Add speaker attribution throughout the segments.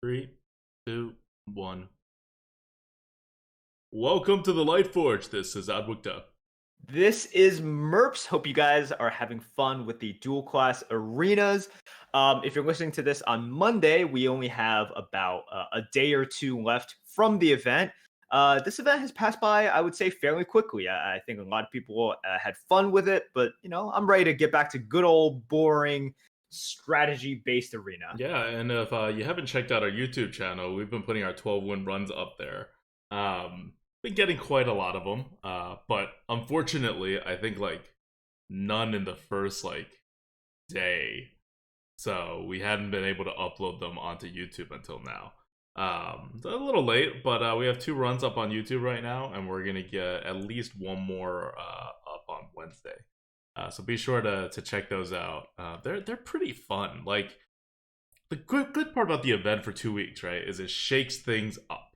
Speaker 1: Three, two, one. Welcome to the Lightforge. This is Adwukta.
Speaker 2: This is Merps. Hope you guys are having fun with the dual class arenas. If you're listening to this on Monday, we only have about a day or two left from the event. This event has passed by, I would say, fairly quickly. I think a lot of people had fun with it, but I'm ready to get back to good old boring strategy-based arena.
Speaker 1: Yeah, and if you haven't checked out our YouTube channel, we've been putting our 12-win runs up there. Been getting quite a lot of them, but unfortunately, I think none in the first day. So we hadn't been able to upload them onto YouTube until now. It's a little late, but we have 2 runs up on YouTube right now, and we're gonna get at least one more up on Wednesday. So be sure to check those out. They're pretty fun. Like the good part about the event for 2 weeks, right, is it shakes things up.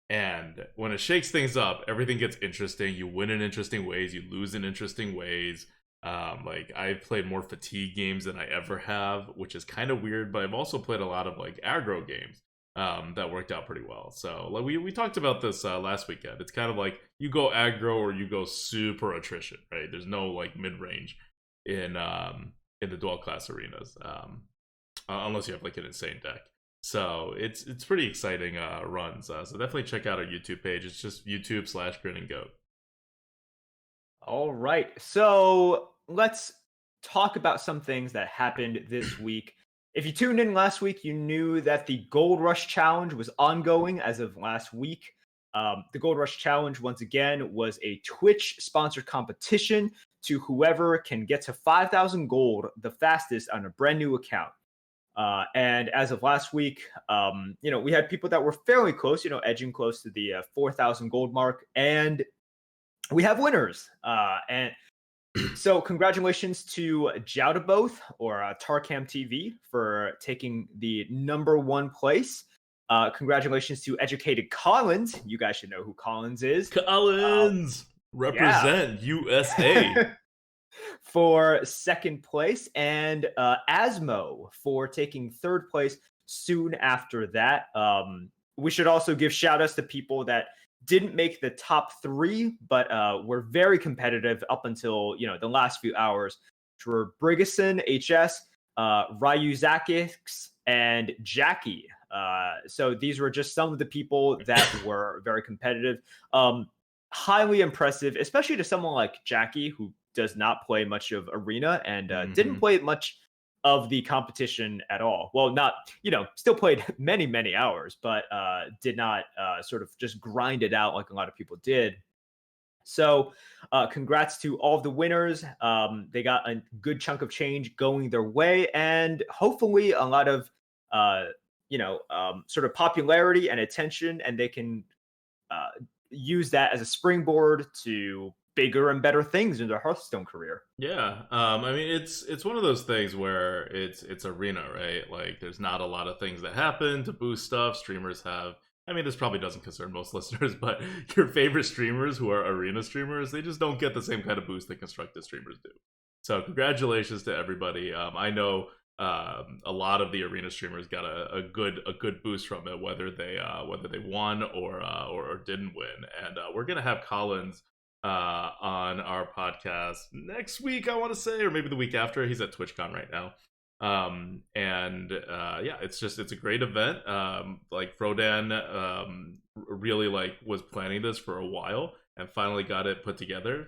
Speaker 1: And when it shakes things up, everything gets interesting. You win in interesting ways. You lose in interesting ways. I've played more fatigue games than I ever have, which is kind of weird. But I've also played a lot of aggro games that worked out pretty well. So we talked about this last weekend. It's kind of like you go aggro or you go super attrition, right? There's no mid range in the dual class arenas, unless you have an insane deck. So it's pretty exciting runs. So definitely check out our YouTube page. It's just YouTube/Grinning.
Speaker 2: All right. So let's talk about some things that happened this week. If you tuned in last week, you knew that the Gold Rush Challenge was ongoing as of last week. The Gold Rush Challenge, once again, was a Twitch-sponsored competition to whoever can get to 5,000 gold the fastest on a brand new account. And as of last week, we had people that were fairly close, edging close to the 4,000 gold mark. And we have winners. And so congratulations to Joutaboth or Tarkam TV for taking the #1 place. Congratulations to Educated Collins. You guys should know who Collins is.
Speaker 1: Collins! Represent USA!
Speaker 2: For 2nd place, and Asmo for taking 3rd place soon after that. We should also give shout outs to people that didn't make the top 3, but were very competitive up until the last few hours, which were Brigison, HS, Ryuzakis, and Jackie. So these were just some of the people that were very competitive. Highly impressive, especially to someone like Jackie, who does not play much of Arena and didn't play much of the competition at all. Well, not, still played many hours, but did not sort of just grind it out like a lot of people did. So congrats to all of the winners. They got a good chunk of change going their way, and hopefully a lot of, sort of popularity and attention, and they can use that as a springboard to bigger and better things in their Hearthstone career.
Speaker 1: Yeah, I mean it's one of those things where it's Arena, right? There's not a lot of things that happen to boost stuff. Streamers have, I mean, this probably doesn't concern most listeners, but your favorite streamers who are Arena streamers, they just don't get the same kind of boost that constructed streamers do. So congratulations to everybody. I know a lot of the Arena streamers got a good boost from it, whether they won or didn't win. And we're gonna have Collins on our podcast next week, I want to say, or maybe the week after. He's at TwitchCon right now. Yeah, it's a great event. Frodan really was planning this for a while and finally got it put together.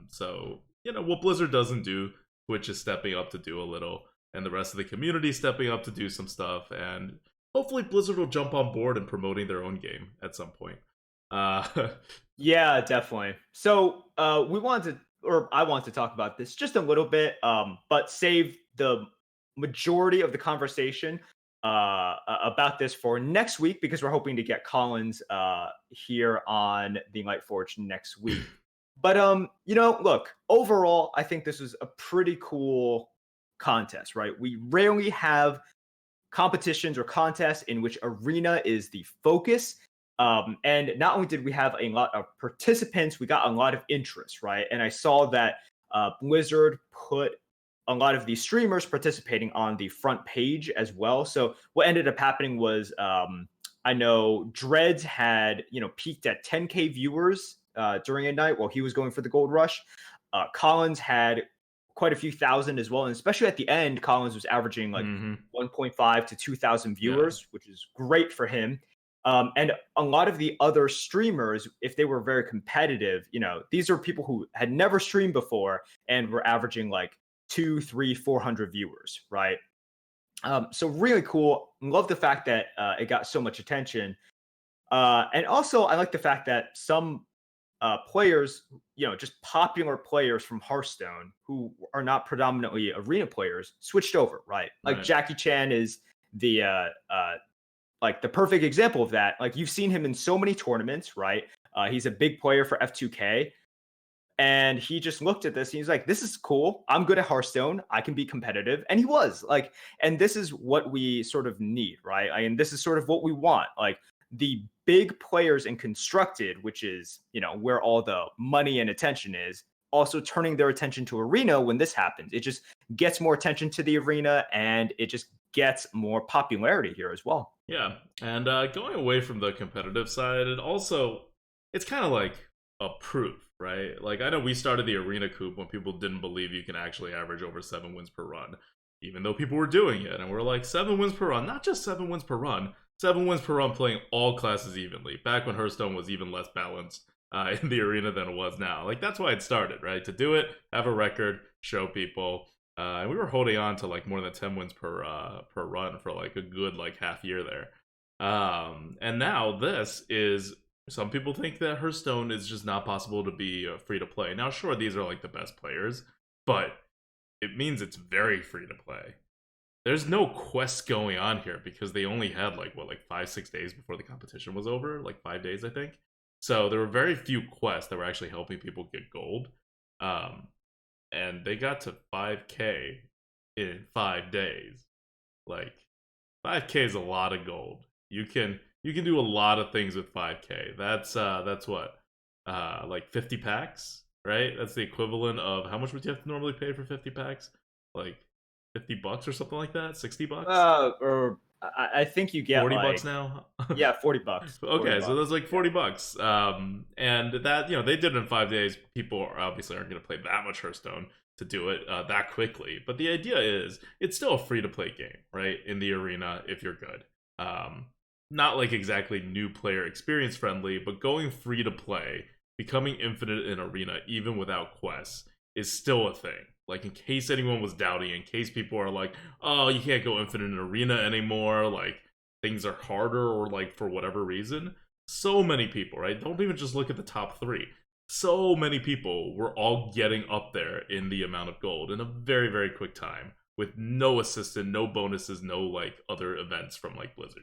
Speaker 1: So what Blizzard doesn't do, Twitch is stepping up to do a little, and the rest of the community stepping up to do some stuff, and hopefully Blizzard will jump on board and promoting their own game at some point.
Speaker 2: Yeah, definitely. So I wanted to talk about this just a little bit, but save the majority of the conversation about this for next week, because we're hoping to get Collins here on the Lightforge next week. But look, overall, I think this was a pretty cool contest, right? We rarely have competitions or contests in which Arena is the focus. And not only did we have a lot of participants, we got a lot of interest, right? And I saw that Blizzard put a lot of these streamers participating on the front page as well. So what ended up happening was I know Dreads had peaked at 10K viewers during a night while he was going for the Gold Rush. Collins had quite a few thousand as well, and especially at the end, Collins was averaging like 1.5 to 2,000 viewers, which is great for him. And a lot of the other streamers, if they were very competitive, these are people who had never streamed before and were averaging like 2, 3, 400 viewers, right? So really cool. Love the fact that it got so much attention. And also, I like the fact that some players, just popular players from Hearthstone who are not predominantly arena players, switched over, right? Like Jackie Chan is the like the perfect example of that. Like you've seen him in so many tournaments, right? He's a big player for F2K. And he just looked at this and he's like, this is cool. I'm good at Hearthstone. I can be competitive. And he was like, and this is what we sort of need, right? And this is sort of what we want. Like the big players in Constructed, which is, where all the money and attention is, also turning their attention to Arena when this happens. It just gets more attention to the Arena and it just gets more popularity here as well.
Speaker 1: Yeah. And going away from the competitive side, it's kind of like a proof, right? Like I know we started the Arena Coop when people didn't believe you can actually average over 7 wins per run, even though people were doing it. And we're like, 7 wins per run, not just 7 wins per run, 7 wins per run playing all classes evenly, back when Hearthstone was even less balanced in the Arena than it was now. Like that's why it started, right? To do it, have a record, show people. And we were holding on to like more than 10 wins per run for like a good like half year there. And now this is, some people think that Hearthstone is just not possible to be free to play. Now, sure, these are like the best players, but it means it's very free to play. There's no quests going on here because they only had like 5-6 days before the competition was over, like 5 days, I think. So there were very few quests that were actually helping people get gold. And they got to 5K in 5 days. Like 5K is a lot of gold. You can do a lot of things with 5K. That's what? Like 50 packs, right? That's the equivalent of, how much would you have to normally pay for 50 packs? Like $50 or something like that? $60?
Speaker 2: Or I think you get
Speaker 1: $40 now.
Speaker 2: Yeah, $40.
Speaker 1: Okay,
Speaker 2: $40.
Speaker 1: so that's like $40. And that, they did it in 5 days. People obviously aren't going to play that much Hearthstone to do it that quickly. But the idea is, it's still a free to play game, right? In the Arena, if you're good. Not like exactly new player experience friendly, but going free to play, becoming infinite in Arena, even without quests, is still a thing. Like, in case anyone was doubting, in case people are like, oh, you can't go infinite in Arena anymore, like, things are harder, or like, for whatever reason. So many people, right? Don't even just look at the top 3. So many people were all getting up there in the amount of gold in a very, very quick time, with no assistant, no bonuses, no, like, other events from, like, Blizzard.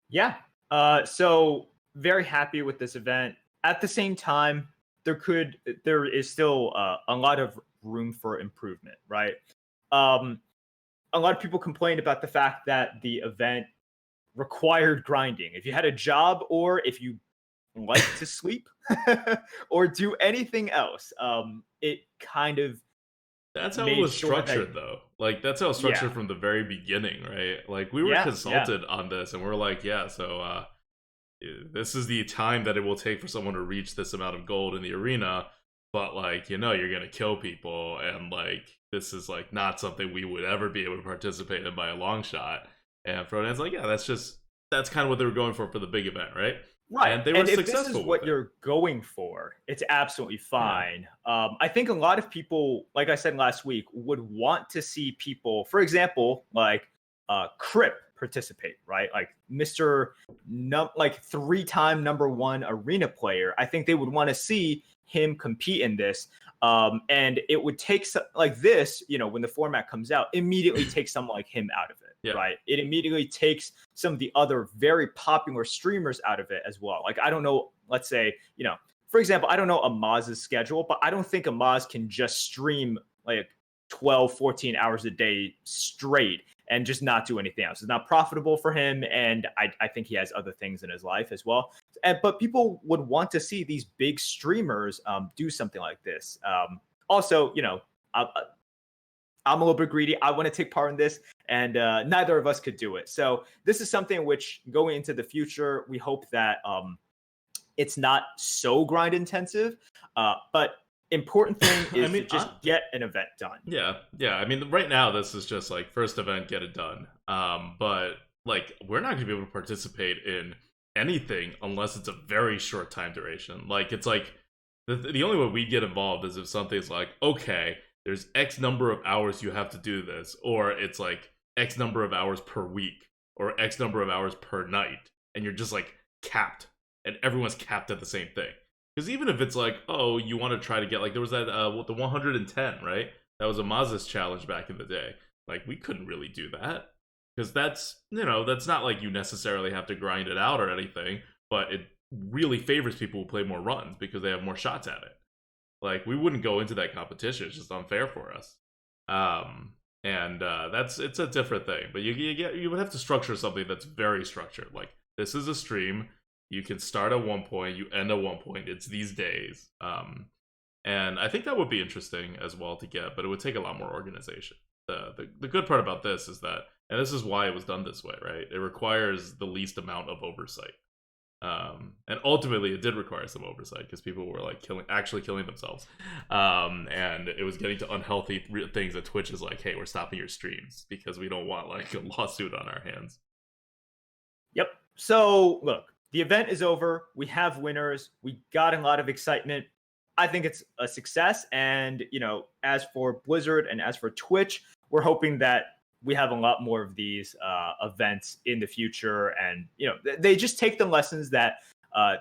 Speaker 2: Yeah. So very happy with this event. At the same time, there is still a lot of room for improvement, right? A lot of people complained about the fact that the event required grinding. If you had a job or if you like to sleep or do anything else, it kind of
Speaker 1: That's how it was
Speaker 2: sure
Speaker 1: structured, though. Like, that's how it was structured from the very beginning, right? Like, we were consulted on this, and we're like, yeah, so this is the time that it will take for someone to reach this amount of gold in the Arena, but, like, you're gonna kill people, and, like, this is, like, not something we would ever be able to participate in by a long shot. And Fronand's like, yeah, that's kind of what they were going for the big event, right?
Speaker 2: Right.
Speaker 1: And they were
Speaker 2: if
Speaker 1: successful
Speaker 2: this is what you're going for, it's absolutely fine. I think a lot of people, like I said last week, would want to see people, for example, like Crip participate, right? Like Mr. Like 3-time #1 Arena player. I think they would want to see him compete in this. And it would take like this, when the format comes out, immediately take someone like him out of it, right? It immediately takes some of the other very popular streamers out of it as well. Like, I don't know, let's say, for example, I don't know Amaz's schedule, but I don't think Amaz can just stream like 12, 14 hours a day straight and just not do anything else. It's not profitable for him, and I think he has other things in his life as well. But people would want to see these big streamers do something like this. Also, I'm a little bit greedy. I want to take part in this, and neither of us could do it. So this is something which, going into the future, we hope that it's not so grind intensive. But important thing is to just get an event done.
Speaker 1: Yeah. I mean, right now this is just like first event, get it done. But like we're not gonna be able to participate in anything unless it's a very short time duration. Like it's like the only way we get involved is if something's like, okay, there's X number of hours you have to do this, or it's like X number of hours per week, or X number of hours per night, and you're just like capped, and everyone's capped at the same thing. Because even if it's like, oh, you want to try to get, like, there was that, the 110, right? That was a Mazas challenge back in the day. Like, we couldn't really do that. Because that's, that's not like you necessarily have to grind it out or anything, but it really favors people who play more runs because they have more shots at it. Like, we wouldn't go into that competition. It's just unfair for us. It's a different thing. But you would have to structure something that's very structured. Like, this is a stream. You can start at one point, you end at one point. It's these days. And I think that would be interesting as well to get, but it would take a lot more organization. The good part about this is that, and this is why it was done this way, right? It requires the least amount of oversight. And ultimately, it did require some oversight because people were like actually killing themselves. And it was getting to unhealthy things that Twitch is like, hey, we're stopping your streams because we don't want like a lawsuit on our hands.
Speaker 2: Yep. So, look. The event is over. We have winners. We got a lot of excitement. I think it's a success. And, as for Blizzard and as for Twitch, we're hoping that we have a lot more of these events in the future. And, they just take the lessons that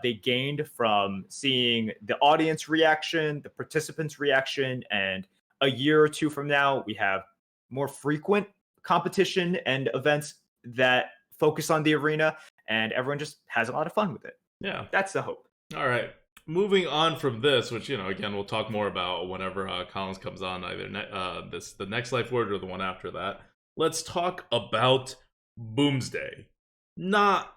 Speaker 2: they gained from seeing the audience reaction, the participants' reaction. And a year or two from now, we have more frequent competition and events that focus on the arena. And everyone just has a lot of fun with it.
Speaker 1: Yeah.
Speaker 2: That's the hope.
Speaker 1: All right. Moving on from this, which, again, we'll talk more about whenever Collins comes on, either the next Lightforge or the one after that. Let's talk about Boomsday. Not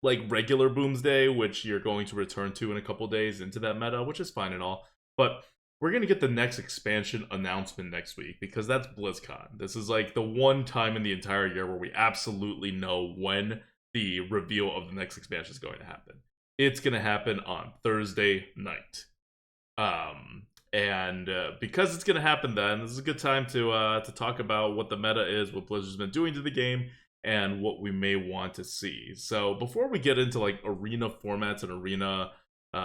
Speaker 1: like regular Boomsday, which you're going to return to in a couple days into that meta, which is fine and all. But we're going to get the next expansion announcement next week because that's BlizzCon. This is like the one time in the entire year where we absolutely know when the reveal of the next expansion is going to happen. It's going to happen on Thursday night. Because it's going to happen then, this is a good time to talk about what the meta is, what Blizzard's been doing to the game, and what we may want to see. So before we get into like arena formats and arena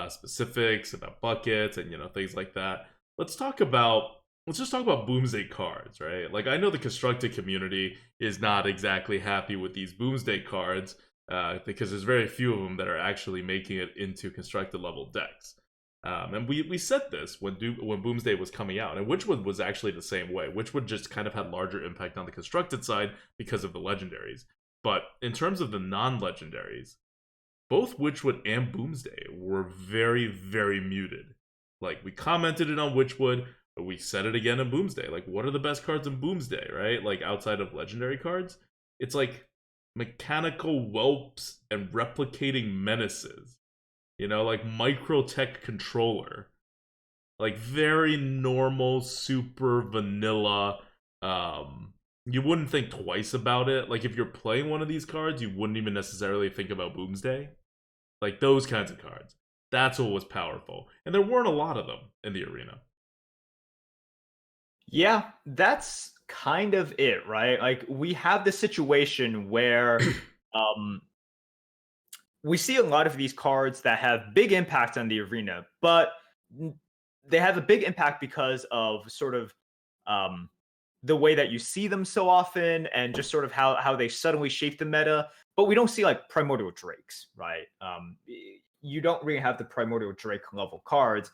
Speaker 1: specifics about buckets and things like that, let's just talk about Boomsday cards, right? Like, I know the constructed community is not exactly happy with these Boomsday cards because there's very few of them that are actually making it into constructed level decks. And we said this when Boomsday was coming out, and Witchwood was actually the same way. Witchwood just kind of had larger impact on the constructed side because of the legendaries. But in terms of the non-legendaries, both Witchwood and Boomsday were very, very muted. Like, we commented it on Witchwood, but we said it again in Boomsday. Like, what are the best cards in Boomsday, right? Like, outside of legendary cards? It's like mechanical whelps and replicating menaces. Like Microtech Controller. Like, very normal, super vanilla. You wouldn't think twice about it. Like, if you're playing one of these cards, you wouldn't even necessarily think about Boomsday. Like, those kinds of cards. That's what was powerful. And there weren't a lot of them in the arena.
Speaker 2: Yeah, that's kind of it, right? Like, we have the situation where we see a lot of these cards that have big impact on the arena, but they have a big impact because of sort of the way that you see them so often and just sort of how they suddenly shape the meta. But we don't see like Primordial Drakes, right? You don't really have the Primordial Drake level cards,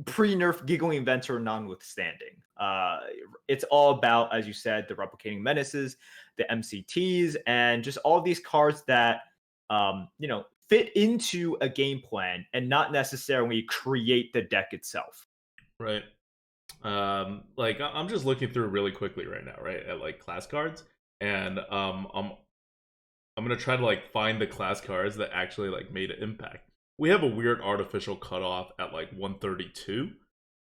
Speaker 2: pre-nerf Giggling Inventor notwithstanding. It's all about, as you said, the Replicating Menaces, the MCTs, and just all these cards that fit into a game plan and not necessarily create the deck itself.
Speaker 1: Right. Like, I'm just looking through really quickly right now, right, at like class cards, and I'm gonna try to like find the class cards that actually like made an impact. We have a weird artificial cutoff at like 132,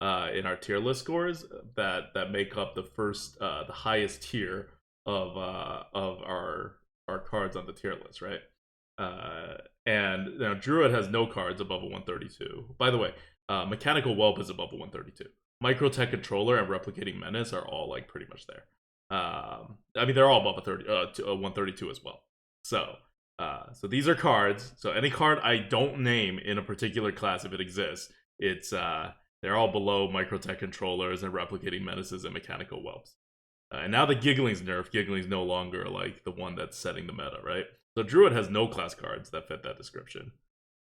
Speaker 1: in our tier list scores that make up the highest tier of our cards on the tier list, right? And now Druid has no cards above a 132. By the way, Mechanical Whelp is above a 132. Microtech Controller and Replicating Menace are all like pretty much there. I mean, they're all above a 132 as well. So these are cards. So any card I don't name in a particular class, if it exists, it's they're all below Microtech Controllers and Replicating Menaces and Mechanical Whelps. And now the Giggling's nerfed. Giggling's no longer like the one that's setting the meta, right? So Druid has no class cards that fit that description.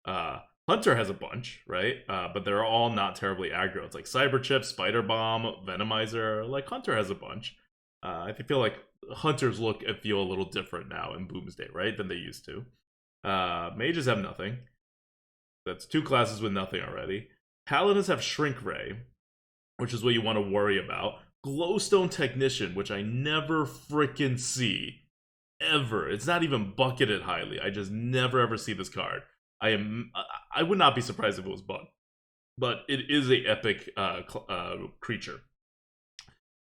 Speaker 1: Hunter has a bunch, right? But they're all not terribly aggro. It's like Cyber Chip, Spider Bomb, Venomizer. Like Hunter has a bunch. I feel like Hunters look and feel a little different now in Boomsday, right? Than they used to. Mages have nothing. That's two classes with nothing already. Paladins have Shrink Ray, which is what you want to worry about. Glowstone Technician, which I never frickin' see. Ever. It's not even bucketed highly. I just never ever see this card. I would not be surprised if it was bugged. But it is a epic creature.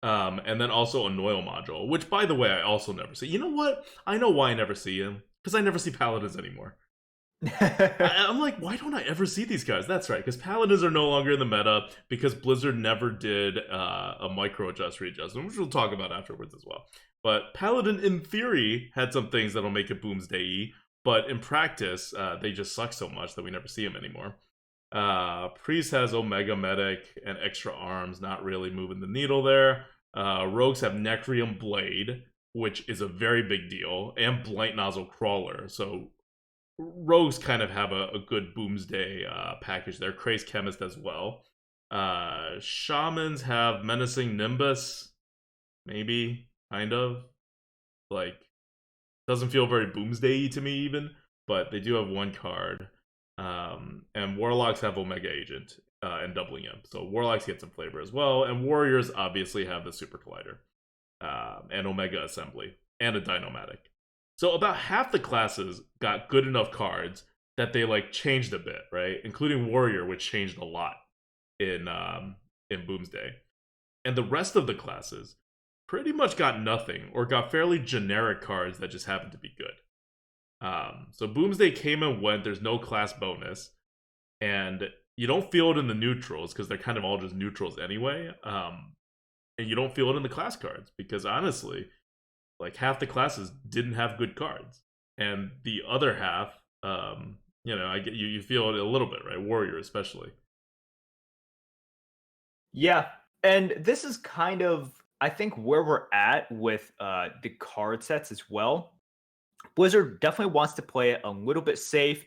Speaker 1: And then also a Noil module, which by the way I also never see. You know what? I know why I never see him. Because I never see Paladins anymore. I'm like, why don't I ever see these guys? That's right, because Paladins are no longer in the meta because Blizzard never did a micro readjustment, which we'll talk about afterwards as well. But Paladin, in theory, had some things that'll make it Boomsday-y, but in practice, they just suck so much that we never see them anymore. Priest has Omega Medic and extra arms, not really moving the needle there. Rogues have Necrium Blade, which is a very big deal, and Blight Nozzle Crawler, so Rogues kind of have a good Boomsday package there. Crazed Chemist as well. Shamans have Menacing Nimbus. Maybe. Kind of. Like, doesn't feel very Boomsday-y to me even. But they do have one card. And Warlocks have Omega Agent and Doubling Imp. So Warlocks get some flavor as well. And Warriors obviously have the Super Collider. And Omega Assembly. And a Dinomatic. So about half the classes got good enough cards that they like changed a bit, right? Including Warrior, which changed a lot in Boomsday. And the rest of the classes pretty much got nothing or got fairly generic cards that just happened to be good. So Boomsday came and went. There's no class bonus, and you don't feel it in the neutrals because they're kind of all just neutrals anyway. And you don't feel it in the class cards because honestly, like half the classes didn't have good cards, and the other half, you feel it a little bit, right? Warrior especially.
Speaker 2: Yeah, and this is kind of, I think, where we're at with the card sets as well. Blizzard definitely wants to play it a little bit safe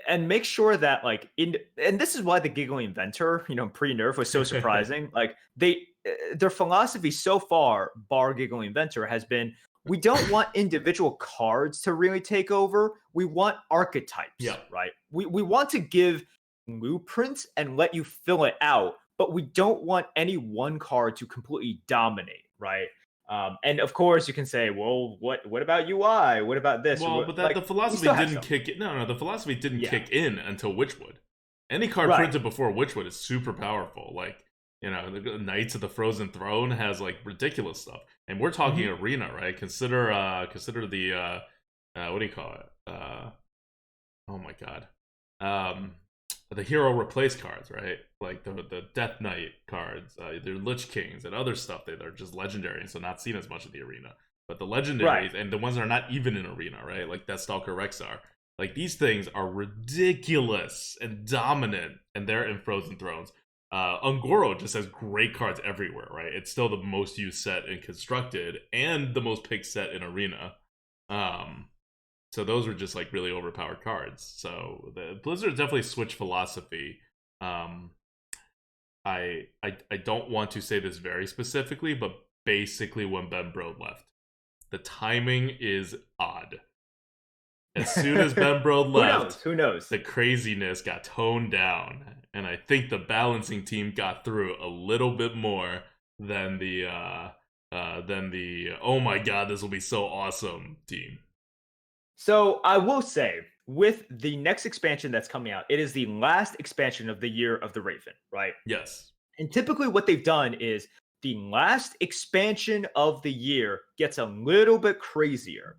Speaker 2: and make sure that and this is why the Giggling Inventor, pre-nerf was so surprising. Like their philosophy so far, bar Giggling Inventor, has been, we don't want individual cards to really take over. We want archetypes, right? We want to give blueprints and let you fill it out, but we don't want any one card to completely dominate, right? And of course, you can say, well, what about UI? What about this?
Speaker 1: Well, but the philosophy didn't kick in. No, the philosophy didn't kick in until Witchwood. Any card printed before Witchwood is super powerful. Like, the Knights of the Frozen Throne has like ridiculous stuff, and we're talking Arena, right? Consider the what do you call it? Oh my god, the hero replace cards, right? Like the Death Knight cards, they're Lich Kings and other stuff that are just legendary, and so not seen as much in the arena. But the legendaries and the ones that are not even in arena, right? Like Deathstalker Rexar. Like these things are ridiculous and dominant, and they're in Frozen Thrones. Ungoro just has great cards everywhere, right? It's still the most used set in Constructed and the most picked set in Arena. So those were just like really overpowered cards. So the Blizzard definitely switched philosophy. I don't want to say this very specifically, but basically when Ben Brode left, the timing is odd. As soon as Ben Brode left,
Speaker 2: who knows?
Speaker 1: The craziness got toned down, and I think the balancing team got through a little bit more than the oh my god, this will be so awesome team.
Speaker 2: So I will say, with the next expansion that's coming out, it is the last expansion of the Year of the Raven, right?
Speaker 1: Yes.
Speaker 2: And typically what they've done is the last expansion of the year gets a little bit crazier.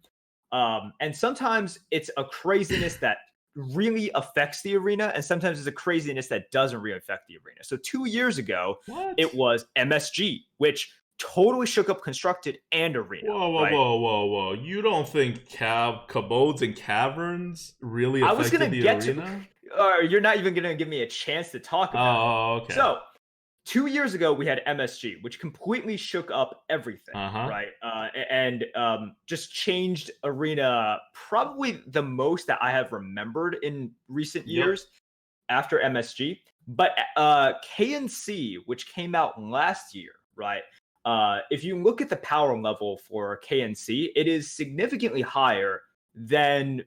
Speaker 2: And sometimes it's a craziness that really affects the arena, and sometimes it's a craziness that doesn't really affect the arena. So 2 years ago,
Speaker 1: What?
Speaker 2: it was MSG, which totally shook up Constructed and Arena.
Speaker 1: Whoa, whoa,
Speaker 2: right?
Speaker 1: whoa, whoa, whoa! You don't think cabodes and caverns really
Speaker 2: I was
Speaker 1: affected
Speaker 2: gonna
Speaker 1: the
Speaker 2: get to,
Speaker 1: arena?
Speaker 2: you're not even gonna give me a chance to talk about it.
Speaker 1: Oh, okay.
Speaker 2: So 2 years ago, we had MSG, which completely shook up everything,
Speaker 1: Uh-huh.
Speaker 2: right? And just changed Arena probably the most that I have remembered in recent
Speaker 1: Yep.
Speaker 2: years after MSG. But KNC, which came out last year, right? If you look at the power level for KNC, it is significantly higher than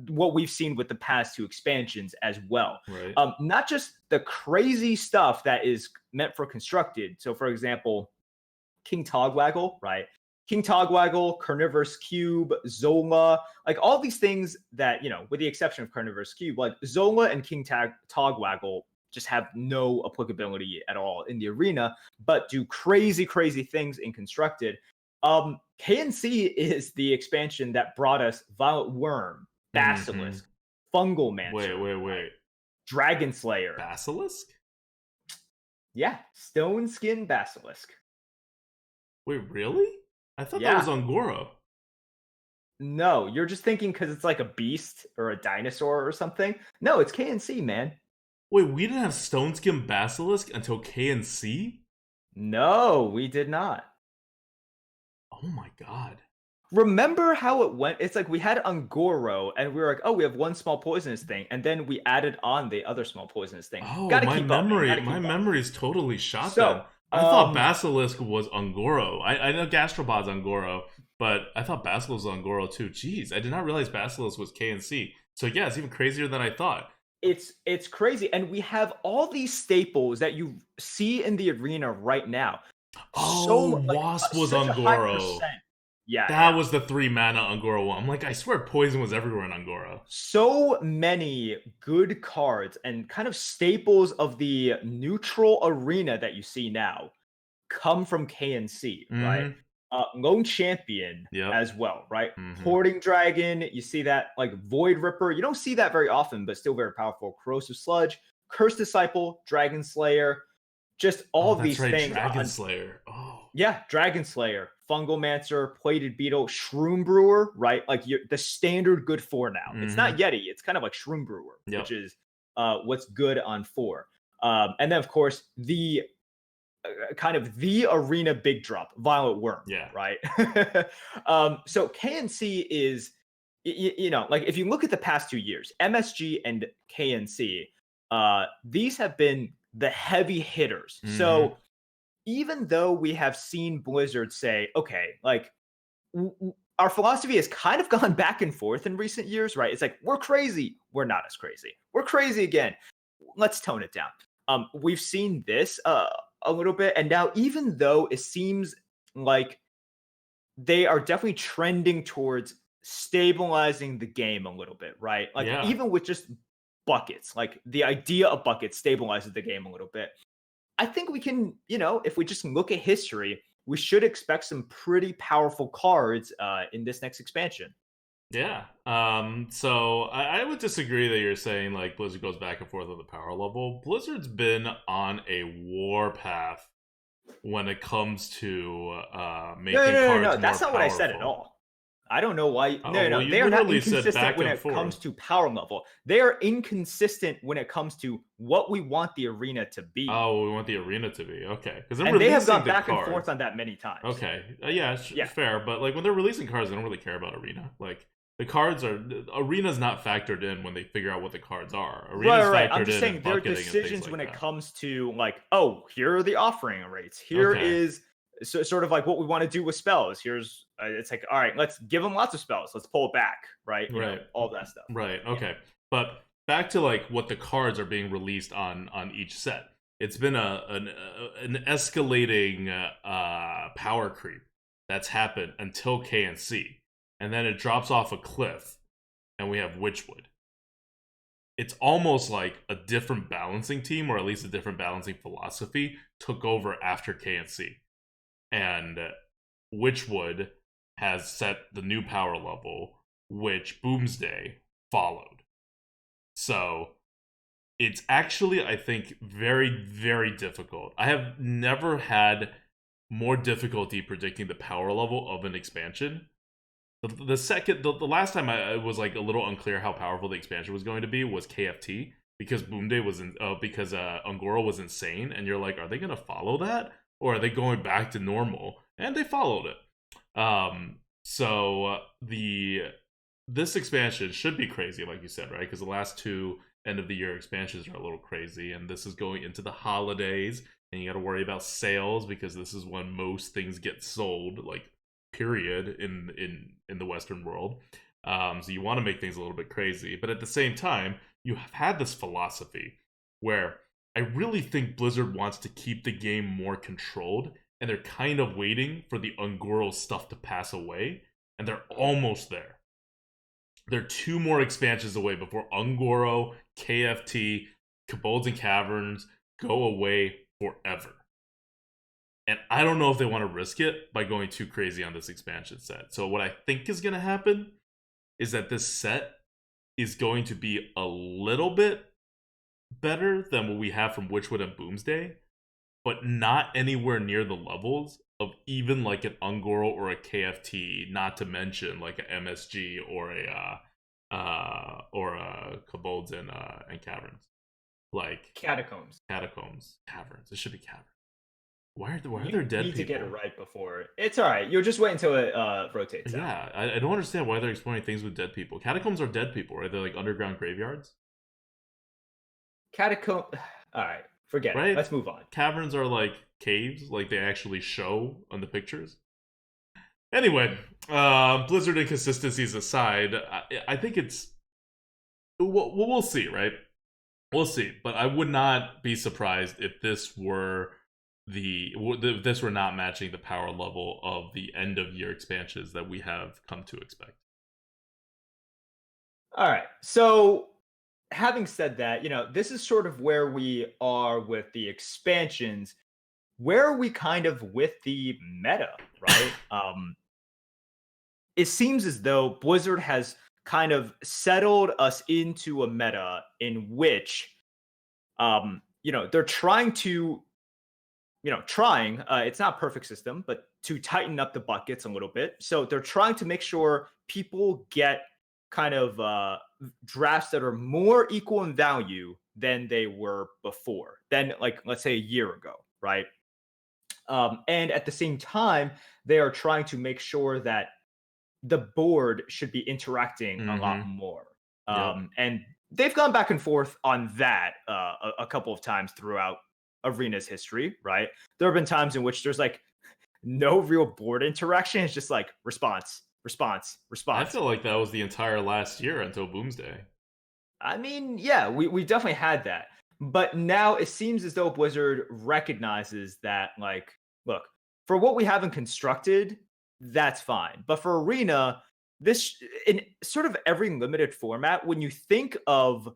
Speaker 2: what we've seen with the past two expansions as well.
Speaker 1: Right.
Speaker 2: Not just the crazy stuff that is meant for Constructed. So, for example, King Togwaggle, right? King Togwaggle, Carnivorous Cube, Zola, like all these things that, with the exception of Carnivorous Cube, like Zola and King Togwaggle just have no applicability at all in the arena, but do crazy, crazy things in Constructed. KNC is the expansion that brought us Violet Worm, Basilisk, Fungal Mancer,
Speaker 1: Wait.
Speaker 2: Dragon Slayer.
Speaker 1: Basilisk?
Speaker 2: Yeah, Stone Skin Basilisk.
Speaker 1: Wait, really? I thought
Speaker 2: Yeah.
Speaker 1: that was Angoro.
Speaker 2: No, you're just thinking because it's like a beast or a dinosaur or something. No, it's KNC, man.
Speaker 1: Wait, we didn't have Stoneskin Basilisk until KNC?
Speaker 2: No, we did not.
Speaker 1: Oh my god.
Speaker 2: Remember how it went? It's like we had Angoro, and we were like, "Oh, we have one small poisonous thing," and then we added on the other small poisonous thing.
Speaker 1: Oh,
Speaker 2: Gotta
Speaker 1: my
Speaker 2: keep up, man.
Speaker 1: memory,
Speaker 2: Gotta keep
Speaker 1: my
Speaker 2: up.
Speaker 1: memory's totally shot
Speaker 2: So,
Speaker 1: then. I thought Basilisk was Angoro. I know Gastropod's Angoro, but I thought Basilisk was Angoro too. Jeez, I did not realize Basilisk was KNC. So yeah, it's even crazier than I thought.
Speaker 2: It's crazy, and we have all these staples that you see in the arena right now.
Speaker 1: Oh, Wasp was Angoro.
Speaker 2: Yeah,
Speaker 1: That was the 3-mana Angoro one. I'm like, I swear Poison was everywhere in Angoro.
Speaker 2: So many good cards and kind of staples of the neutral arena that you see now come from KNC, right? Lone Champion as well, right? Hoarding Dragon, you see that, like Void Ripper. You don't see that very often, but still very powerful. Corrosive Sludge, Curse Disciple, Dragon Slayer, just all these things.
Speaker 1: Dragon Slayer. Oh.
Speaker 2: Yeah, Dragon Slayer, Fungal Mancer, Plated Beetle, Shroom Brewer, right? Like the standard good 4 now. It's not Yeti. It's kind of like Shroom Brewer, which is what's good on 4. And then, of course, the kind of the arena big drop, Violet Worm.
Speaker 1: Yeah.
Speaker 2: Right? So KNC is, like if you look at the past 2 years, MSG and KNC, these have been the heavy hitters. So even though we have seen Blizzard say, okay, like our philosophy has kind of gone back and forth in recent years, right? It's like, we're crazy. We're not as crazy. We're crazy again. Let's tone it down. We've seen this a little bit. And now, even though it seems like they are definitely trending towards stabilizing the game a little bit, right? Like even with just buckets, like the idea of buckets stabilizes the game a little bit. I think we can, if we just look at history, we should expect some pretty powerful cards in this next expansion.
Speaker 1: Yeah. So I would disagree that you're saying like Blizzard goes back and forth on the power level. Blizzard's been on a war path when it comes to making cards more powerful.
Speaker 2: No. That's not what I said at all. I don't know why.
Speaker 1: Well,
Speaker 2: they are not inconsistent when it comes to power level. They are inconsistent when it comes to what we want the arena to be.
Speaker 1: Oh, we want the arena to be. Okay.
Speaker 2: And they have gone back and forth on that many times.
Speaker 1: Okay. Yeah, fair. But like when they're releasing cards, they don't really care about arena. Like the cards arena's not factored in when they figure out what the cards are. Arena's
Speaker 2: right. I'm just saying their decisions when it comes to like, oh, here are the offering rates. Here is sort of like what we want to do with spells. Here's it's like, all right, let's give them lots of spells. Let's pull it back, right? All that stuff.
Speaker 1: Right. Okay. But back to like what the cards are being released on each set. It's been an escalating power creep that's happened until KNC, and then it drops off a cliff, and we have Witchwood. it's almost like a different balancing team, or at least a different balancing philosophy, took over after KNC. And Witchwood has set the new power level, which Boomsday followed. So it's actually, I think, very, very difficult. I have never had more difficulty predicting the power level of an expansion. The last time I was like a little unclear how powerful the expansion was going to be was KFT, because Boomday was because Ungoro was insane, and you're like, are they gonna follow that, or are they going back to normal? And they followed it. This expansion should be crazy, like you said, right? Because the last two end of the year expansions are a little crazy, and this is going into the holidays, and you got to worry about sales because this is when most things get sold, like period in the Western world. So you want to make things a little bit crazy, but at the same time, you have had this philosophy where I really think Blizzard wants to keep the game more controlled, and they're kind of waiting for the Ungoro stuff to pass away, and they're almost there. They're 2 more expansions away before Ungoro, KFT, Kobolds and Caverns go away forever. And I don't know if they want to risk it by going too crazy on this expansion set. So what I think is going to happen is that this set is going to be a little bit better than what we have from Witchwood and Boomsday, but not anywhere near the levels of even like an Ungoro or a KFT, not to mention like an MSG or a Kobolds and Caverns. Like
Speaker 2: Catacombs.
Speaker 1: Caverns. It should be Caverns. Why are there dead people? You
Speaker 2: need to get it right before. It's alright. You'll just wait until it rotates out.
Speaker 1: Yeah, I don't understand why they're exploring things with dead people. Catacombs are dead people, right? They're like underground graveyards.
Speaker 2: Catacomb. Alright, forget it. Let's move on.
Speaker 1: Caverns are like caves, like they actually show on the pictures. Anyway, Blizzard inconsistencies aside, I think it's... We'll see, right? We'll see. But I would not be surprised if this were not matching the power level of the end of year expansions that we have come to expect.
Speaker 2: All right. So having said that, this is sort of where we are with the expansions. Where are we kind of with the meta, right? It seems as though Blizzard has kind of settled us into a meta in which, they're trying to, it's not a perfect system, but to tighten up the buckets a little bit. So they're trying to make sure people get kind of drafts that are more equal in value than they were before, than like, let's say a year ago, right? And at the same time, they are trying to make sure that the board should be interacting a lot more. And they've gone back and forth on that a couple of times throughout Arena's history, right? There have been times in which there's like no real board interaction. It's just like response. I
Speaker 1: feel like that was the entire last year until Boomsday.
Speaker 2: I mean, yeah, we definitely had that. But now it seems as though Blizzard recognizes that, like, look, for what we haven't constructed, that's fine. But for Arena, this, in sort of every limited format, when you think of,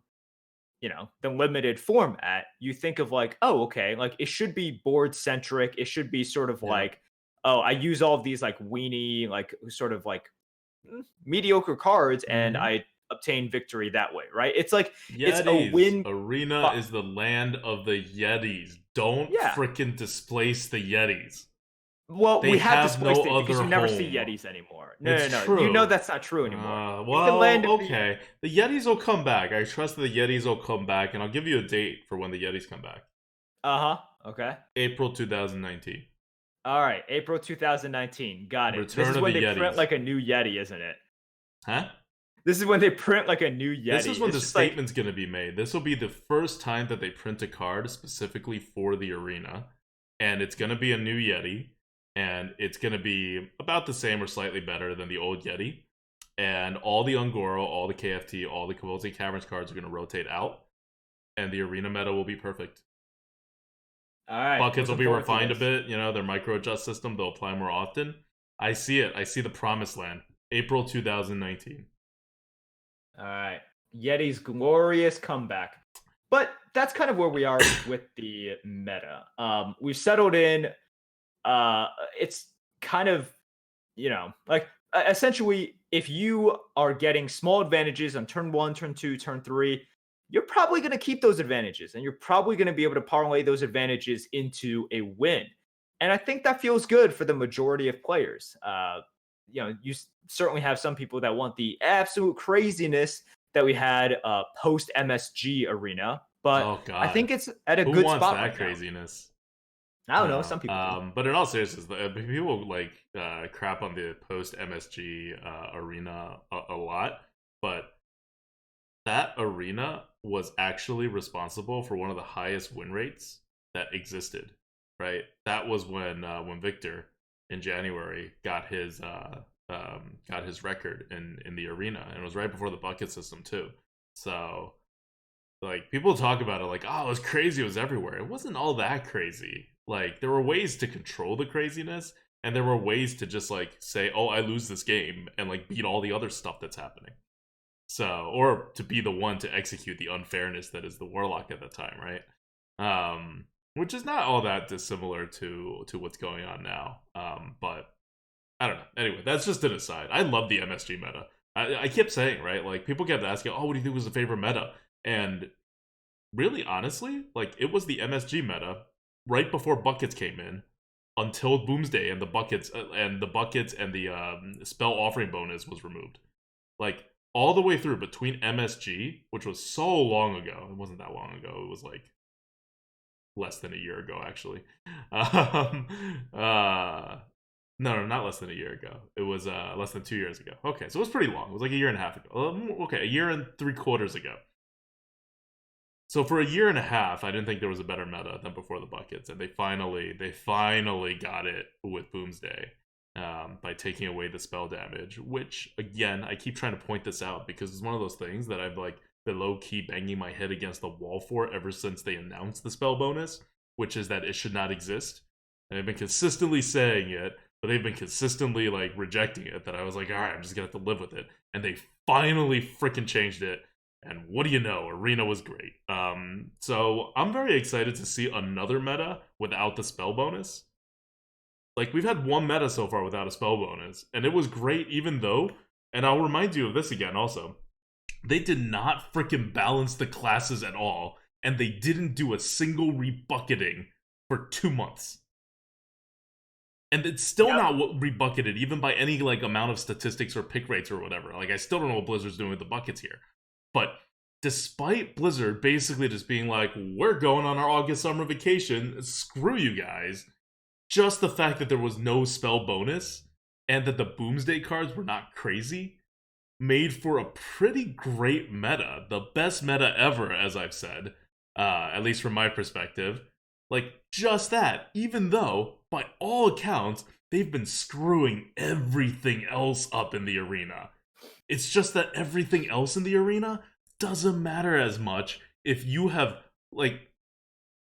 Speaker 2: the limited format, you think of like, oh, okay, like it should be board centric. It should be sort of like, oh, I use all of these like weenie, like sort of like mediocre cards, and I obtain victory that way, right? It's like
Speaker 1: Yetis.
Speaker 2: It's a win.
Speaker 1: Arena is the land of the Yetis. Don't freaking displace the Yetis.
Speaker 2: Well, we have displaced it because you never see Yetis anymore. No.
Speaker 1: True.
Speaker 2: You know that's not true anymore.
Speaker 1: Okay. The Yetis will come back. I trust that the Yetis will come back, and I'll give you a date for when the Yetis come back.
Speaker 2: Okay.
Speaker 1: April 2019.
Speaker 2: All right, April 2019. Got it.
Speaker 1: Return
Speaker 2: this is
Speaker 1: of
Speaker 2: when
Speaker 1: the
Speaker 2: they
Speaker 1: Yetis.
Speaker 2: print like a new Yeti, isn't it?
Speaker 1: Huh?
Speaker 2: This is when they print like a new Yeti.
Speaker 1: This is when the statement's going to be made. This will be the first time that they print a card specifically for the Arena, and it's going to be a new Yeti, and it's going to be about the same or slightly better than the old Yeti, and all the Ungoro, all the KFT, all the Kobolds and Caverns cards are going to rotate out, and the Arena meta will be perfect.
Speaker 2: All right.
Speaker 1: Buckets will be refined a bit, their micro adjust system, they'll apply more often. I see it. I see the promised land. April 2019.
Speaker 2: All right. Yeti's glorious comeback. But that's kind of where we are with the meta. We've settled in. It's kind of, like essentially, if you are getting small advantages on turn 1, turn 2, turn 3, you're probably going to keep those advantages and you're probably going to be able to parlay those advantages into a win. And I think that feels good for the majority of players. You certainly have some people that want the absolute craziness that we had post MSG Arena, but
Speaker 1: Oh
Speaker 2: I
Speaker 1: God,
Speaker 2: think it's at a
Speaker 1: who
Speaker 2: good
Speaker 1: wants
Speaker 2: spot
Speaker 1: that
Speaker 2: right now.
Speaker 1: craziness?
Speaker 2: I don't know.
Speaker 1: No.
Speaker 2: Some people do.
Speaker 1: But in all seriousness, people like crap on the post MSG arena a lot, but that arena was actually responsible for one of the highest win rates that existed. Right, that was when Victor in January got his record in the arena, and it was right before the bucket system too. So like people talk about it like, oh, it was crazy, it was everywhere. It wasn't all that crazy. Like there were ways to control the craziness, and there were ways to just like say, oh, I lose this game, and like beat all the other stuff that's happening. So, or to be the one to execute the unfairness that is the warlock at the time, right? Which is not all that dissimilar to what's going on now. But I don't know. Anyway, that's just an aside. I love the MSG meta. I kept saying, right? Like people kept asking, "Oh, what do you think was the favorite meta?" And really, honestly, like it was the MSG meta right before buckets came in, until Boomsday and the buckets and the spell offering bonus was removed. Like all the way through between MSG, which was so long ago. It wasn't that long ago. It was like less than a year ago, actually. Um, uh, no, not less than a year ago. It was less than 2 years ago. Okay, so it was pretty long. It was like a year and a half ago. Okay, a year and 3/4 ago. So for a year and a half, I didn't think there was a better meta than before the buckets, and they finally got it with Boomsday by taking away the spell damage. Which again, I keep trying to point this out because it's one of those things that I've like been low key banging my head against the wall for ever since they announced the spell bonus, which is that it should not exist. And I've been consistently saying it, but they've been consistently like rejecting it. That I was like, all right, I'm just gonna have to live with it, and they finally freaking changed it. And what do you know? Arena was great. So I'm very excited to see another meta without the spell bonus. Like we've had one meta so far without a spell bonus, and it was great even though, and I'll remind you of this again also, they did not freaking balance the classes at all, and they didn't do a single rebucketing for 2 months. And it's still
Speaker 2: Yep.
Speaker 1: not rebucketed even by any like amount of statistics or pick rates or whatever. Like I still don't know what Blizzard's doing with the buckets here. But despite Blizzard basically just being like, we're going on our August summer vacation, screw you guys, just the fact that there was no spell bonus and that the Boomsday cards were not crazy made for a pretty great meta. The best meta ever, as I've said, at least from my perspective. Like, just that, even though, by all accounts, they've been screwing everything else up in the arena. It's just that everything else in the arena doesn't matter as much if you have, like,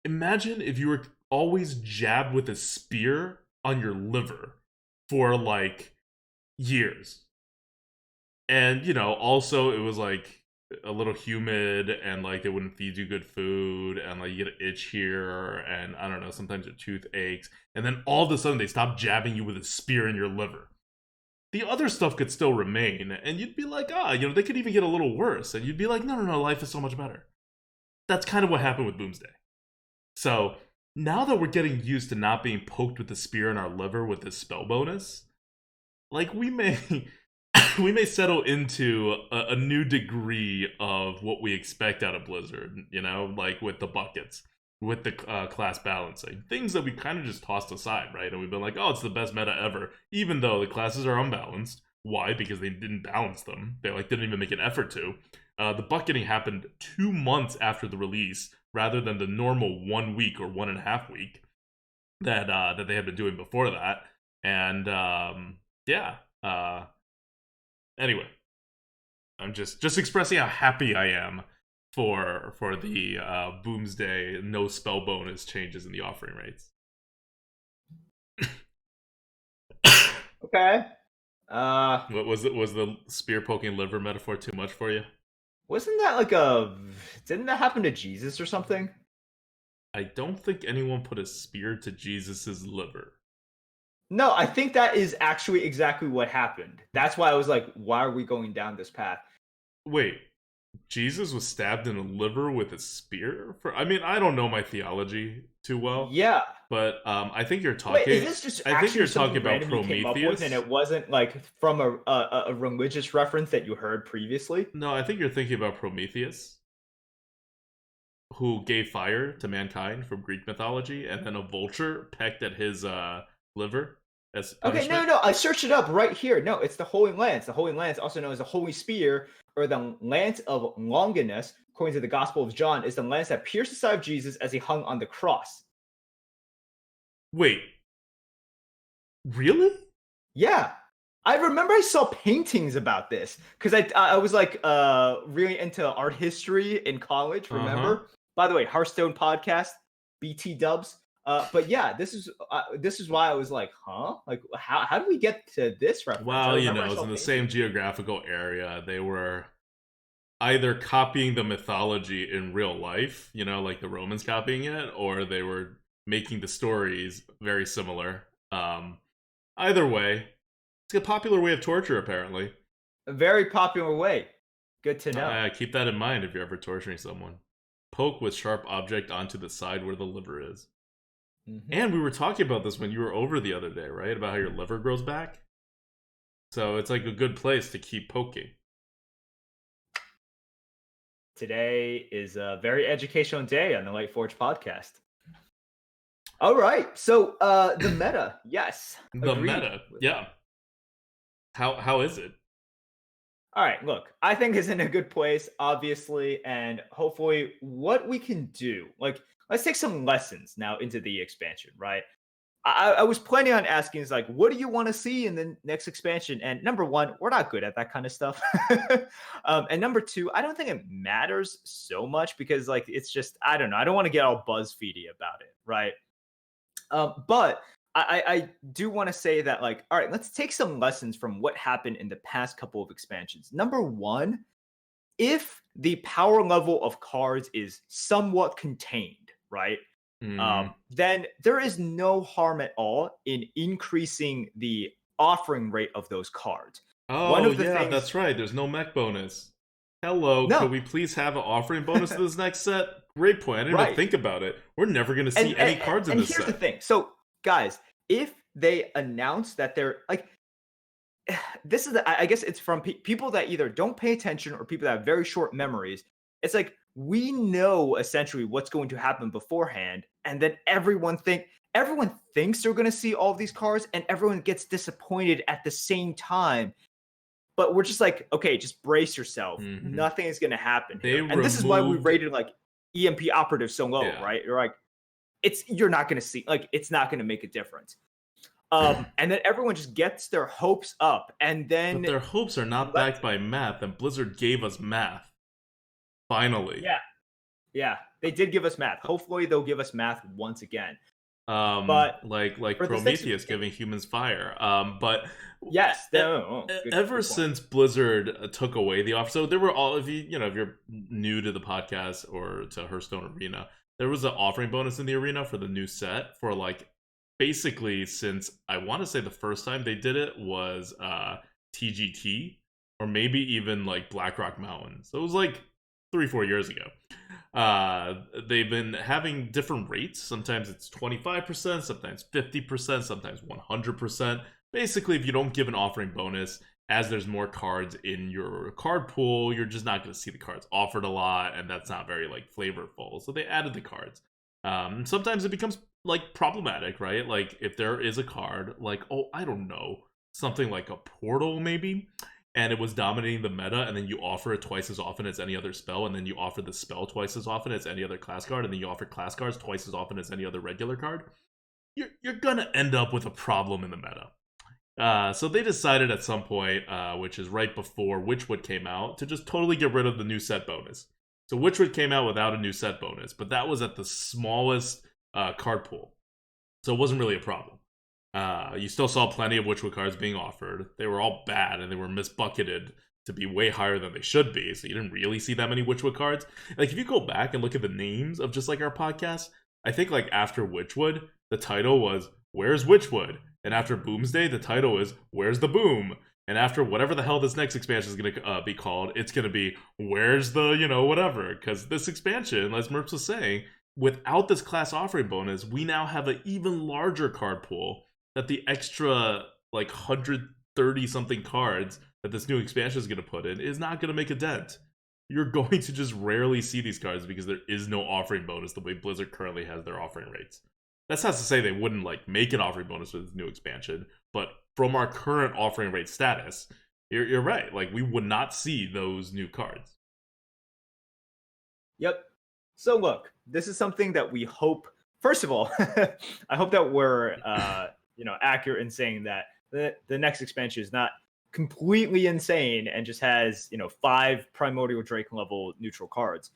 Speaker 1: imagine if you were always jabbed with a spear on your liver for, like, years. And, you know, also it was, like, a little humid and, like, they wouldn't feed you good food and, like, you get an itch here and, I don't know, sometimes your tooth aches. And then all of a sudden they stop jabbing you with a spear in your liver. The other stuff could still remain, and you'd be like, you know, they could even get a little worse, and you'd be like, no, life is so much better. That's kind of what happened with Boomsday. So, now that we're getting used to not being poked with the spear in our liver with this spell bonus, like, we may we may settle into a new degree of what we expect out of Blizzard, you know, like with the buckets, with the class balancing. Things that we kind of just tossed aside, right? And we've been like, oh, it's the best meta ever, even though the classes are unbalanced. Why? Because they didn't balance them. They like didn't even make an effort to. The bucketing happened 2 months after the release, rather than the normal 1 week or 1.5 week that they had been doing before that. And yeah. Anyway, I'm just expressing how happy I am for the Boomsday no spell bonus changes in the offering rates.
Speaker 2: Okay.
Speaker 1: What was it? Was the spear poking liver metaphor too much for you?
Speaker 2: Wasn't that like a? Didn't that happen to Jesus or something?
Speaker 1: I don't think anyone put a spear to Jesus's liver.
Speaker 2: No, I think that is actually exactly what happened. That's why I was like, why are we going down this path?
Speaker 1: Wait, Jesus was stabbed in the liver with a spear? I mean, I don't know my theology too well,
Speaker 2: Yeah.
Speaker 1: but I think you're
Speaker 2: Wait, is
Speaker 1: talking.
Speaker 2: this just
Speaker 1: I think
Speaker 2: actually
Speaker 1: you're talking
Speaker 2: something
Speaker 1: about
Speaker 2: random you came up with, and
Speaker 1: Prometheus.
Speaker 2: it wasn't like from a religious reference that you heard previously?
Speaker 1: No, I think you're thinking about Prometheus, who gave fire to mankind from Greek mythology, and then a vulture pecked at his liver as
Speaker 2: Okay, no,
Speaker 1: punishment.
Speaker 2: no, I searched it up right here. No, it's the Holy Lance. The Holy Lance, also known as the Holy Spear, or the Lance of Longinus, according to the Gospel of John, is the lance that pierced the side of Jesus as he hung on the cross.
Speaker 1: Wait, really?
Speaker 2: Yeah. I remember I saw paintings about this because I was like really into art history in college, remember? By the way, Hearthstone podcast, BT dubs. But yeah, this is why I was like, huh? Like how do we get to this reference? I
Speaker 1: Well,
Speaker 2: remember I
Speaker 1: it's
Speaker 2: saw
Speaker 1: in the
Speaker 2: paintings.
Speaker 1: same geographical area. They were either copying the mythology in real life, like the Romans copying it, or they were making the stories very similar. Either way, it's a popular way of torture, apparently.
Speaker 2: A very popular way. Good to know.
Speaker 1: Keep that in mind if you're ever torturing someone. Poke with sharp object onto the side where the liver is.
Speaker 2: Mm-hmm.
Speaker 1: And we were talking about this when you were over the other day, right? About how your liver grows back. So it's like a good place to keep poking.
Speaker 2: Today is a very educational day on the Lightforge podcast. All right. So the meta, yes.
Speaker 1: The
Speaker 2: Agreed.
Speaker 1: meta, yeah. How is it?
Speaker 2: All right, look, I think it's in a good place, obviously, and hopefully what we can do, like, let's take some lessons now into the expansion, right? I was planning on asking, is like, what do you want to see in the next expansion? And number one, we're not good at that kind of stuff. And number two, I don't think it matters so much because, like, it's just, I don't know. I don't want to get all BuzzFeedy about it, right? But I do want to say that, like, all right, let's take some lessons from what happened in the past couple of expansions. Number one, if the power level of cards is somewhat contained, right? Then there is no harm at all in increasing the offering rate of those cards. One
Speaker 1: Oh,
Speaker 2: of the
Speaker 1: yeah,
Speaker 2: things,
Speaker 1: that's right. There's no mech bonus. Hello,
Speaker 2: no,
Speaker 1: could we please have an offering bonus to this next set? Great point. I didn't even
Speaker 2: right.
Speaker 1: think about it. We're never going to see any cards in
Speaker 2: And
Speaker 1: this
Speaker 2: here's the
Speaker 1: set.
Speaker 2: thing. So, guys, if they announce that they're like, this is I guess it's from people that either don't pay attention or people that have very short memories. It's like we know essentially what's going to happen beforehand, and then everyone thinks they're going to see all of these cards, and everyone gets disappointed at the same time. But we're just like, okay, just brace yourself. Nothing is going to happen here, and this is why we rated like EMP operative so low, right? You're like, you're not going to see, like, it's not going to make a difference. And then everyone just gets their hopes up, and then
Speaker 1: But their hopes are not backed by math, and Blizzard gave us math. Finally.
Speaker 2: Yeah, they did give us math. Hopefully, they'll give us math once again.
Speaker 1: But like Prometheus giving humans fire. But
Speaker 2: yes,
Speaker 1: ever since Blizzard took away the offer, so there were all, if you're new to the podcast or to Hearthstone Arena, there was an offering bonus in the arena for the new set for like basically since I want to say the first time they did it was TGT or maybe even like Blackrock Mountain. So it was like 3-4 years ago. They've been having different rates. Sometimes it's 25%, sometimes 50%, sometimes 100%. Basically, if you don't give an offering bonus, as there's more cards in your card pool, you're just not going to see the cards offered a lot, and that's not very like flavorful. So they added the cards. Sometimes it becomes like problematic, right? Like if there is a card, like, oh, I don't know, something like a portal maybe, and it was dominating the meta, and then you offer it twice as often as any other spell, and then you offer the spell twice as often as any other class card, and then you offer class cards twice as often as any other regular card, you're gonna end up with a problem in the meta. So they decided at some point, which is right before Witchwood came out, to just totally get rid of the new set bonus. So Witchwood came out without a new set bonus, but that was at the smallest card pool. So it wasn't really a problem. You still saw plenty of Witchwood cards being offered. They were all bad, and they were misbucketed to be way higher than they should be, so you didn't really see that many Witchwood cards. Like, if you go back and look at the names of just like our podcast, I think like after Witchwood, the title was Where's Witchwood? And after Boomsday, the title is Where's the Boom? And after whatever the hell this next expansion is going to be called, it's going to be Where's the, whatever. Because this expansion, as Merps was saying, without this class offering bonus, we now have an even larger card pool that the extra, like, 130-something cards that this new expansion is going to put in is not going to make a dent. You're going to just rarely see these cards because there is no offering bonus the way Blizzard currently has their offering rates. That's not to say they wouldn't like make an offering bonus with this new expansion, but from our current offering rate status, you're right. Like, we would not see those new cards.
Speaker 2: Yep. So look, this is something that we hope. First of all, I hope that we're accurate in saying that the next expansion is not completely insane and just has 5 Primordial Drake level neutral cards,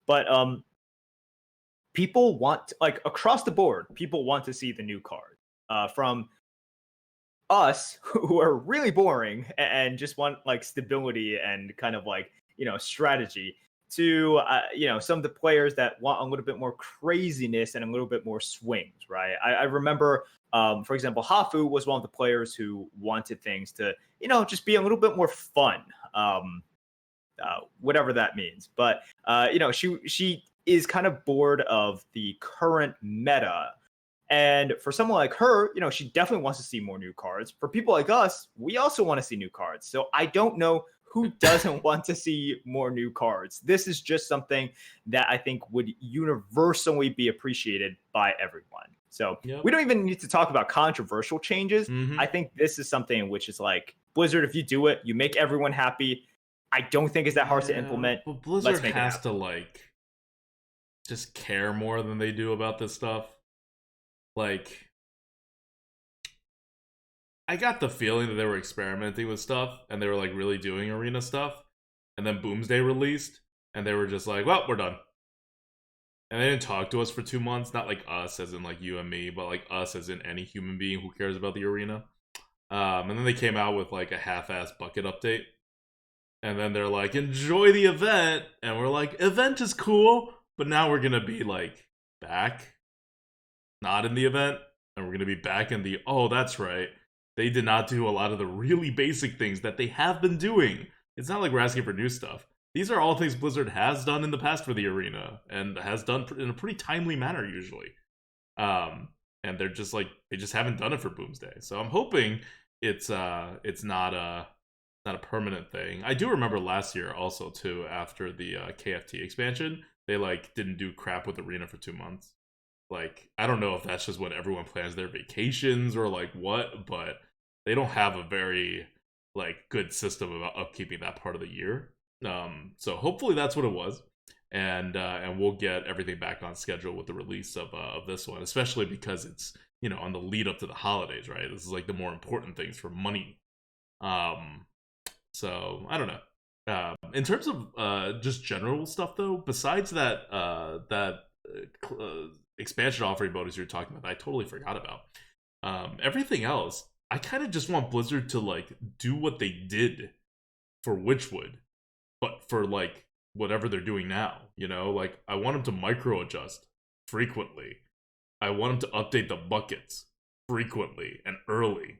Speaker 2: but people want, like, across the board, people want to see the new card. From us, who are really boring and just want like stability and kind of like strategy, to some of the players that want a little bit more craziness and a little bit more swings. Right? I remember, for example, Hafu was one of the players who wanted things to just be a little bit more fun. Whatever that means, but she is kind of bored of the current meta. And for someone like her, she definitely wants to see more new cards. For people like us, we also want to see new cards. So I don't know who doesn't want to see more new cards. This is just something that I think would universally be appreciated by everyone. So we don't even need to talk about controversial changes. I think this is something which is like, Blizzard, if you do it, you make everyone happy. I don't think it's that hard to implement.
Speaker 1: But Blizzard has to like just care more than they do about this stuff. Like, I got the feeling that they were experimenting with stuff and they were like really doing arena stuff, and then Boomsday released and they were just like, well, we're done. And they didn't talk to us for 2 months, not like us as in like you and me, but like us as in any human being who cares about the arena. And then they came out with like a half-ass bucket update, and then they're like, enjoy the event, and we're like, event is cool, but now we're gonna be like back not in the event, and we're going to be back in the, oh, that's right, they did not do a lot of the really basic things that they have been doing. It's not like we're asking for new stuff. These are all things Blizzard has done in the past for the arena, and has done in a pretty timely manner usually. And they're just like, they just haven't done it for Boomsday. So I'm hoping it's not a permanent thing. I do remember last year also too, after the KFT expansion, they like didn't do crap with arena for 2 months. Like, I don't know if that's just when everyone plans their vacations or like what, but they don't have a very like good system about upkeeping that part of the year. So hopefully that's what it was, and we'll get everything back on schedule with the release of this one, especially because it's on the lead up to the holidays, right? This is like the more important things for money. So I don't know. In terms of just general stuff though, besides that expansion offering bonus you're talking about, I totally forgot about. Everything else, I kind of just want Blizzard to like do what they did for Witchwood, but for like whatever they're doing now. Like, I want them to micro adjust frequently. I want them to update the buckets frequently and early.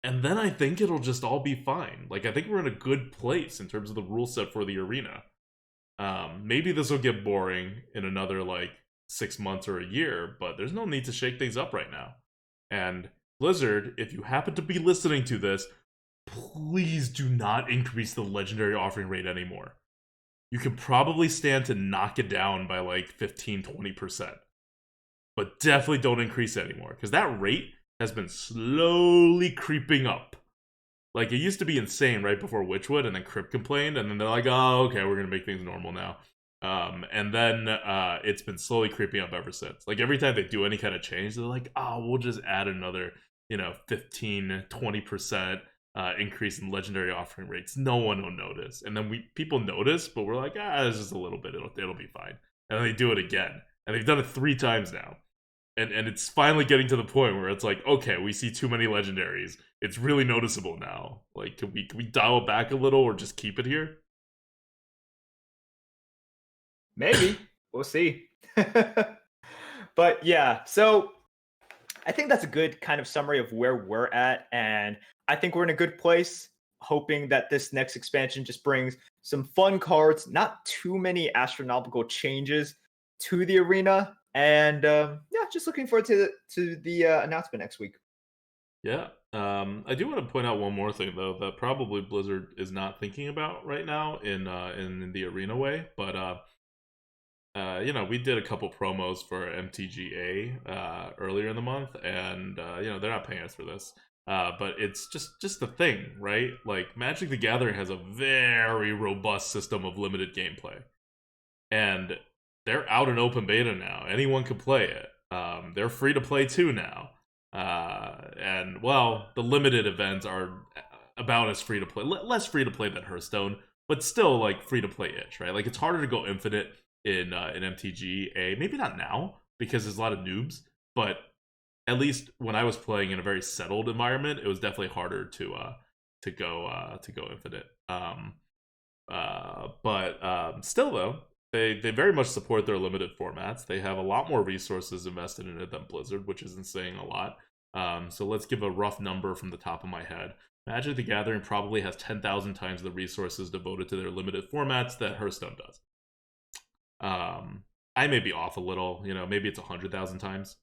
Speaker 1: And then I think it'll just all be fine. Like, I think we're in a good place in terms of the rule set for the arena. Maybe this will get boring in another like 6 months or a year, but there's no need to shake things up right now. And Blizzard, if you happen to be listening to this, please do not increase the legendary offering rate anymore. You can probably stand to knock it down by like 15-20%. But definitely don't increase it anymore, because that rate has been slowly creeping up. Like, it used to be insane right before Witchwood, and then Crypt complained, and then they're like, oh, okay, we're going to make things normal now. And then it's been slowly creeping up ever since. Like, every time they do any kind of change, they're like, oh, we'll just add another, 15-20% increase in legendary offering rates. No one will notice. And then people notice, but we're like, it's just a little bit. It'll be fine. And then they do it again. And they've done it 3 times now. and it's finally getting to the point where it's like, okay, we see too many legendaries. It's really noticeable now. Like, can we dial it back a little or just keep it here?
Speaker 2: Maybe. We'll see. But yeah, so I think that's a good kind of summary of where we're at. And I think we're in a good place, hoping that this next expansion just brings some fun cards, not too many astronomical changes to the arena. And yeah, just looking forward to the announcement next week.
Speaker 1: Yeah. I do want to point out one more thing though that probably Blizzard is not thinking about right now in the arena way, but we did a couple promos for MTGA earlier in the month, and they're not paying us for this. But it's just the thing, right? Like Magic the Gathering has a very robust system of limited gameplay, and they're out in open beta now. Anyone can play it. They're free to play too now, and well, the limited events are about as free to play, less free to play than Hearthstone, but still like free to play ish, right? Like it's harder to go infinite in MTGA. Maybe not now because there's a lot of noobs, but at least when I was playing in a very settled environment, it was definitely harder to go infinite. But still though, they very much support their limited formats. They have a lot more resources invested in it than Blizzard, which isn't saying a lot. So let's give a rough number from the top of my head. Magic the Gathering probably has 10,000 times the resources devoted to their limited formats that Hearthstone does. I may be off a little, maybe it's 100,000 times.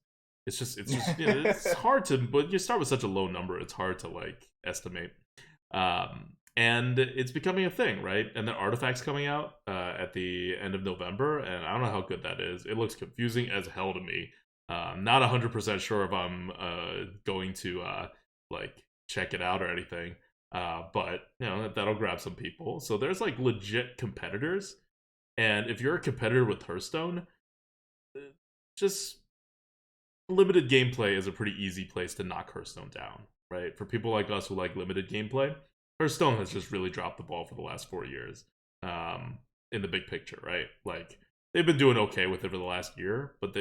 Speaker 1: It's just it's hard to, but you start with such a low number, it's hard to like estimate. And it's becoming a thing, right? And the artifacts coming out at the end of November, and I don't know how good that is. It looks confusing as hell to me. Not 100% sure if I'm going to like check it out or anything. But that'll grab some people. So there's like legit competitors. And if you're a competitor with Hearthstone, just limited gameplay is a pretty easy place to knock Hearthstone down, right? For people like us who like limited gameplay, Hearthstone has just really dropped the ball for the last 4 years in the big picture, right? Like, they've been doing okay with it for the last year, but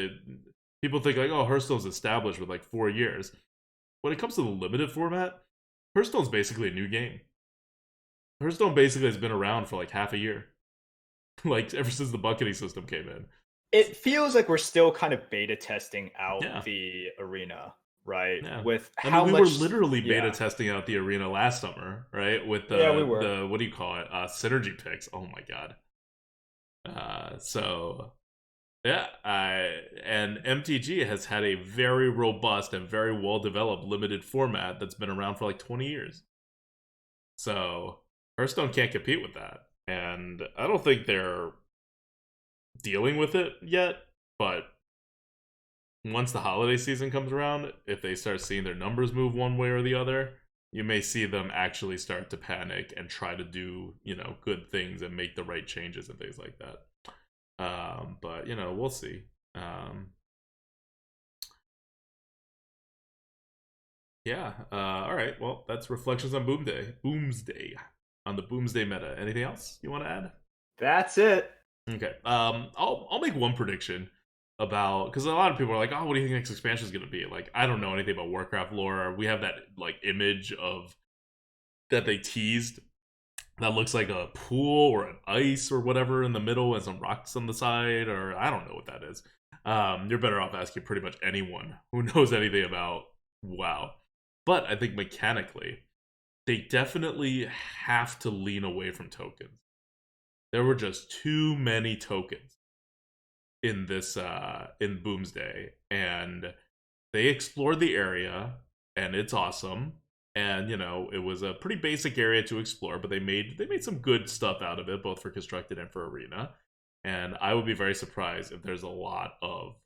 Speaker 1: people think like, oh, Hearthstone's established with like 4 years. When it comes to the limited format, Hearthstone's basically a new game. Hearthstone basically has been around for like half a year. Like ever since the bucketing system came in.
Speaker 2: It feels like we're still kind of beta testing out
Speaker 1: Yeah.
Speaker 2: the arena, right?
Speaker 1: Yeah.
Speaker 2: With
Speaker 1: I
Speaker 2: how
Speaker 1: mean, we
Speaker 2: much
Speaker 1: were literally beta
Speaker 2: yeah.
Speaker 1: testing out the arena last summer, right? With
Speaker 2: Yeah, we
Speaker 1: the
Speaker 2: were.
Speaker 1: the what do you call it? Synergy picks. Oh my god. So yeah, and MTG has had a very robust and very well developed limited format that's been around for like 20 years. So Hearthstone can't compete with that. And I don't think they're dealing with it yet, but once the holiday season comes around, if they start seeing their numbers move one way or the other, you may see them actually start to panic and try to do, good things and make the right changes and things like that. But, we'll see. Yeah. All right. Well, that's reflections on Boomsday. On the Boomsday meta. Anything else you want to add?
Speaker 2: That's it.
Speaker 1: Okay. I'll make one prediction about, because a lot of people are like, oh, what do you think next expansion is going to be? Like, I don't know anything about Warcraft lore. We have that like image of that they teased that looks like a pool or an ice or whatever in the middle and some rocks on the side, or I don't know what that is. You're better off asking pretty much anyone who knows anything about WoW. But I think mechanically, they definitely have to lean away from tokens. There were just too many tokens in this in Boomsday, and they explored the area, and it's awesome. And it was a pretty basic area to explore, but they made some good stuff out of it, both for constructed and for arena. And I would be very surprised if there's a lot of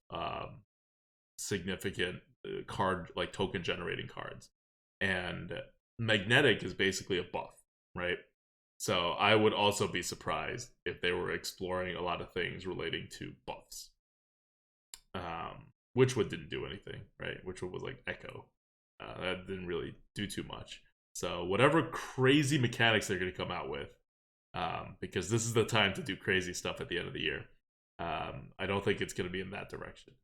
Speaker 1: significant card like token generating cards. And magnetic is basically a buff, right? So I would also be surprised if they were exploring a lot of things relating to buffs. Witchwood didn't do anything, right? Witchwood was like Echo. That didn't really do too much. So whatever crazy mechanics they're going to come out with, because this is the time to do crazy stuff at the end of the year, I don't think it's going to be in that direction.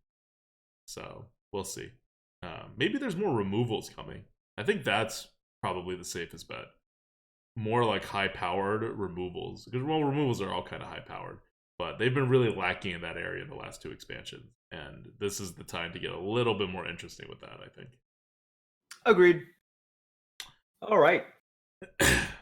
Speaker 1: So we'll see. Maybe there's more removals coming. I think that's probably the safest bet. More like high-powered removals, because removals are all kind of high-powered, but they've been really lacking in that area in the last 2 expansions, and this is the time to get a little bit more interesting with that, I think.
Speaker 2: Agreed. All right.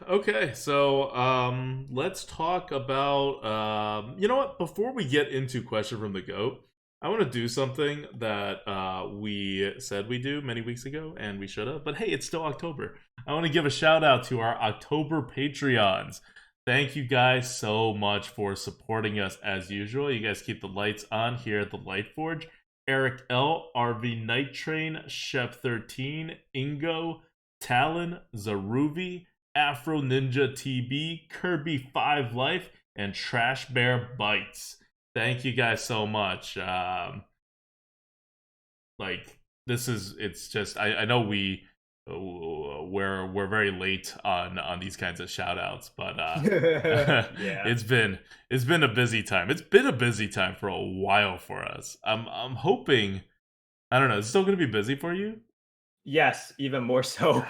Speaker 1: Okay, so let's talk about you know what? Before we get into question from the goat, I want to do something that we said we do many weeks ago, and we should have. But hey, it's still October. I want to give a shout out to our October Patreons. Thank you guys so much for supporting us as usual. You guys keep the lights on here at the Lightforge. Eric L, RV Night Train, Chef 13, Ingo, Talon, Zaruvi, Afro Ninja TB, Kirby 5 Life, and Trash Bear Bites. Thank you guys so much. It's just I know we're very late on these kinds of shout outs, but
Speaker 2: Yeah.
Speaker 1: it's been a busy time. It's been a busy time for a while for us. I'm hoping, I don't know, is it still gonna be busy for you?
Speaker 2: Yes, even more so.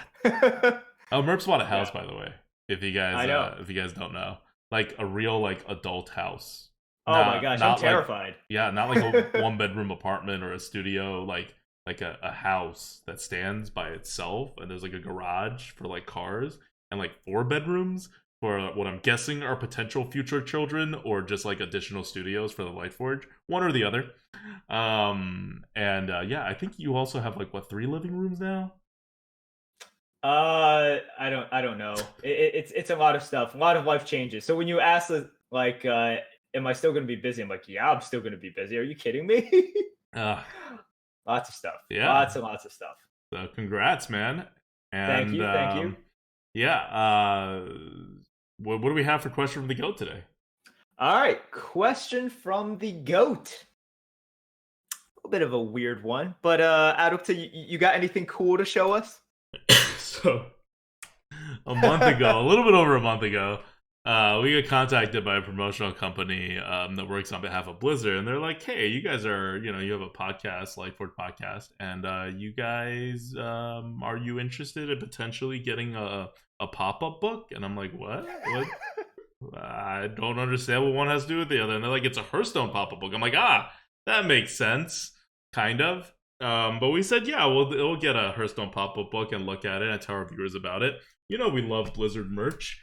Speaker 1: Oh, Merps bought a house,
Speaker 2: Yeah.
Speaker 1: by the way.
Speaker 2: I know.
Speaker 1: If you guys don't know, like a real like adult house.
Speaker 2: Oh my gosh, I'm terrified.
Speaker 1: Yeah, not like a 1 bedroom apartment or a studio, like a house that stands by itself, and there's like a garage for like cars, and like 4 bedrooms for what I'm guessing are potential future children, or just like additional studios for the Lightforge, one or the other. Yeah, I think you also have like what, 3 living rooms now?
Speaker 2: I don't know. It's a lot of stuff, a lot of life changes. So when you ask like, am I still going to be busy? I'm like, yeah, I'm still going to be busy. Are you kidding me?
Speaker 1: Uh,
Speaker 2: Lots of stuff.
Speaker 1: yeah.
Speaker 2: Lots and lots of stuff.
Speaker 1: So congrats, man. And
Speaker 2: Thank you.
Speaker 1: Yeah. What do we have for question from the goat today?
Speaker 2: All right, question from the goat. A little bit of a weird one, but Adukta, you got anything cool to show us?
Speaker 1: So, a month ago, a little bit over a month ago, we got contacted by a promotional company that works on behalf of Blizzard, and they're like, "Hey, you guys are, you have a podcast, Lightforge podcast, and you guys, are you interested in potentially getting a pop-up book?" And I'm like, "What? I don't understand what one has to do with the other." And they're like, "It's a Hearthstone pop-up book." I'm like, that makes sense, kind of. But we said, yeah, we'll get a Hearthstone pop-up book and look at it and tell our viewers about it. You know, we love Blizzard merch.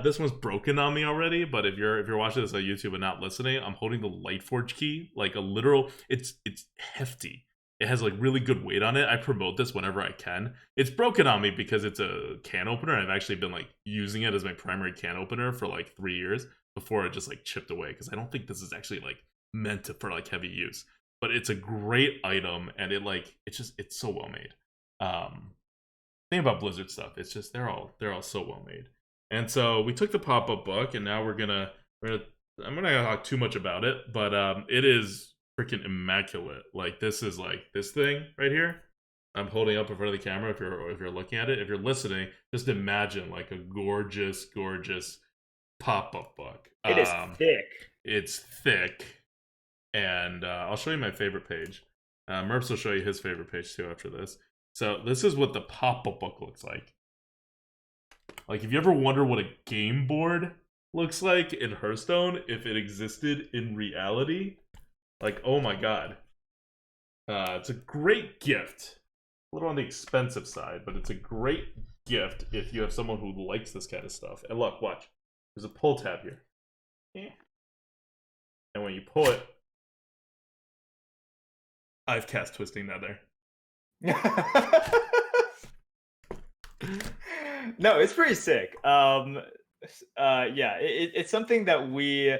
Speaker 1: This one's broken on me already, but if you're watching this on YouTube and not listening, I'm holding the Lightforge key, like a literal. It's hefty. It has like really good weight on it. I promote this whenever I can. It's broken on me because it's a can opener. I've actually been like using it as my primary can opener for like 3 years before it just like chipped away, because I don't think this is actually like meant for like heavy use. But it's a great item, and it's so well made. Thing about Blizzard stuff, it's just they're all so well made. And so we took the pop-up book, and now I'm gonna I'm gonna talk too much about it, but it is freaking immaculate. Like this is like this thing right here. I'm holding up in front of the camera. If you're looking at it, if you're listening, just imagine like a gorgeous pop-up book.
Speaker 2: It is thick.
Speaker 1: It's thick. And I'll show you my favorite page. Merps will show you his favorite page too after this. So this is what the pop-up book looks like. Like, if you ever wonder what a game board looks like in Hearthstone, if it existed in reality, like, oh my god. It's a great gift. A little on the expensive side, but it's a great gift if you have someone who likes this kind of stuff. And look, watch. There's a pull tab here. And when you pull it, I've cast Twisting Nether.
Speaker 2: No, it's pretty sick. Yeah, it's something that we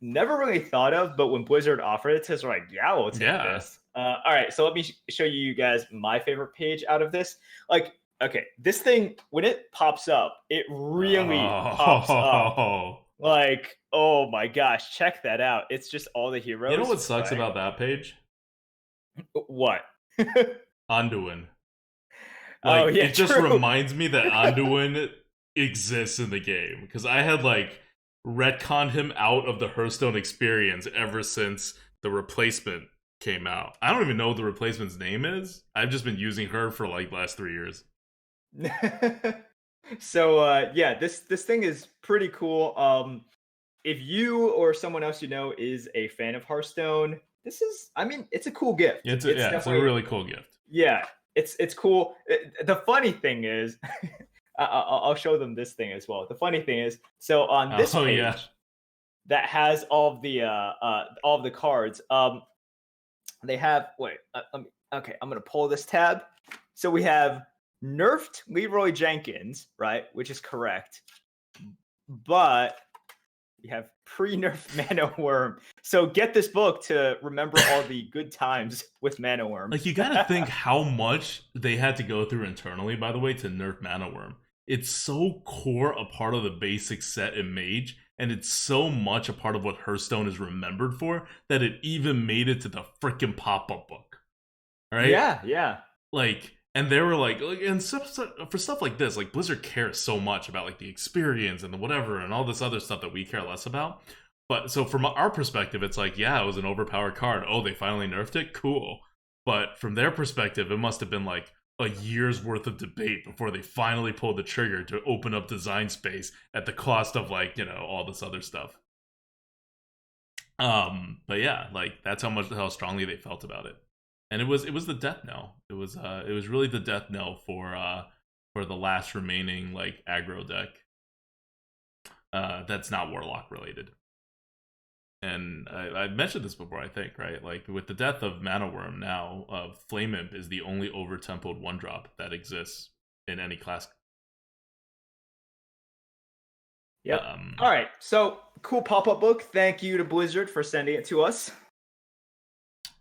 Speaker 2: never really thought of, but when Blizzard offered it to us, we're like, yeah, we'll take this. All right, so let me show you guys my favorite page out of this. Like, okay, this thing, when it pops up, it really pops up. Like, oh my gosh, check that out. It's just all the heroes.
Speaker 1: You know what sucks about that page?
Speaker 2: What?
Speaker 1: Anduin. Like,
Speaker 2: oh, yeah,
Speaker 1: it just
Speaker 2: true.
Speaker 1: reminds me that Anduin exists in the game. Because I had, like, retconned him out of the Hearthstone experience ever since the replacement came out. I don't even know what the replacement's name is. I've just been using her for like the last 3 years.
Speaker 2: So yeah, this thing is pretty cool. If you or someone else you know is a fan of Hearthstone, this is, I mean, it's a cool gift.
Speaker 1: It's
Speaker 2: It's
Speaker 1: it's a
Speaker 2: definitely,
Speaker 1: really cool gift.
Speaker 2: yeah, it's cool. The funny thing is, I'll show them this thing as well. The funny thing is, so on this
Speaker 1: Oh
Speaker 2: page
Speaker 1: yeah.
Speaker 2: that has all of the cards, they have, wait, okay, I'm gonna pull this tab. So we have nerfed Leroy Jenkins, right, which is correct, but you have pre-nerfed Mana Worm. So get this book to remember all the good times with Mana Worm.
Speaker 1: Like, you gotta think how much they had to go through internally, by the way, to nerf Mana Worm. It's so core a part of the basic set in Mage, and it's so much a part of what Hearthstone is remembered for, that it even made it to the freaking pop-up book. Right?
Speaker 2: Yeah.
Speaker 1: Like, and they were like, and for stuff like this, like, Blizzard cares so much about like the experience and the whatever and all this other stuff that we care less about. But so from our perspective, it's like, yeah, it was an overpowered card. Oh, they finally nerfed it? Cool. But from their perspective, it must have been like a year's worth of debate before they finally pulled the trigger to open up design space at the cost of, like, all this other stuff. But yeah, like, that's how strongly they felt about it. And it was the death knell. It was really the death knell for the last remaining like aggro deck. That's not Warlock related. And I mentioned this before, I think, right? Like, with the death of Mana Worm now, Flame Imp is the only over-tempoed 1-drop that exists in any class.
Speaker 2: Yep. All right, so cool pop-up book. Thank you to Blizzard for sending it to us.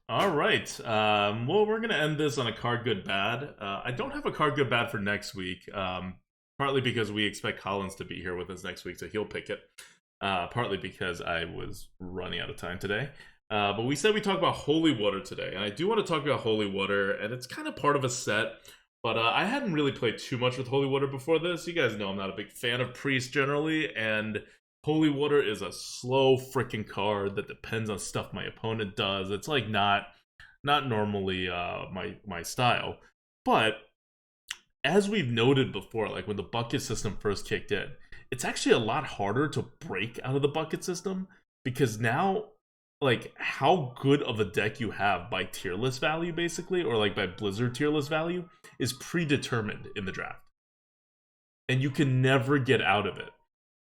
Speaker 1: All right. Well, we're going to end this on a card good bad. I don't have a card good bad for next week, partly because we expect Collins to be here with us next week, so he'll pick it. Partly because I was running out of time today. But we said we talk about Holy Water today, and I do want to talk about Holy Water, and it's kind of part of a set, but I hadn't really played too much with Holy Water before this. You guys know I'm not a big fan of Priest generally, and Holy Water is a slow freaking card that depends on stuff my opponent does. It's like not normally my style. But as we've noted before, like when the bucket system first kicked in, it's actually a lot harder to break out of the bucket system, because now, like, how good of a deck you have by tier list value, basically, or like by Blizzard tier list value, is predetermined in the draft. And you can never get out of it.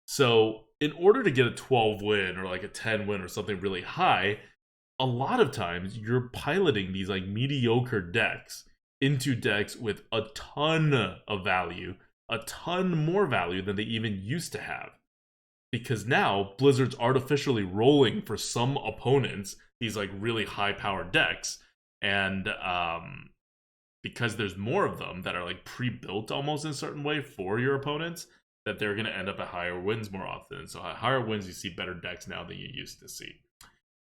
Speaker 1: So in order to get a 12 win or like a 10 win or something really high, a lot of times you're piloting these like mediocre decks into decks with a ton of value, a ton more value than they even used to have. Because now Blizzard's artificially rolling for some opponents these like really high powered decks, and because there's more of them that are like pre-built almost in a certain way for your opponents, that they're going to end up at higher wins more often. So at higher wins, you see better decks now than you used to see.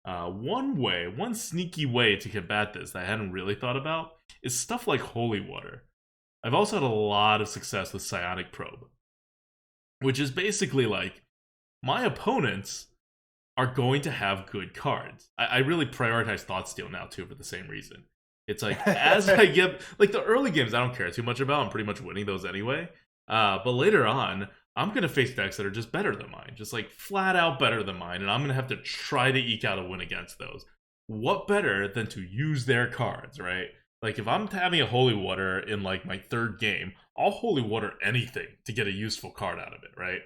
Speaker 1: One sneaky way to combat this that I hadn't really thought about is stuff like Holy Water. I've also had a lot of success with Psionic Probe, which is basically like, my opponents are going to have good cards. I really prioritize Thought Steal now too for the same reason. It's like, as I get, like, the early games I don't care too much about, I'm pretty much winning those anyway. But later on, I'm going to face decks that are just better than mine. Just like flat out better than mine. And I'm going to have to try to eke out a win against those. What better than to use their cards, right? Like, if I'm having a Holy Water in like my third game, I'll Holy Water anything to get a useful card out of it, right?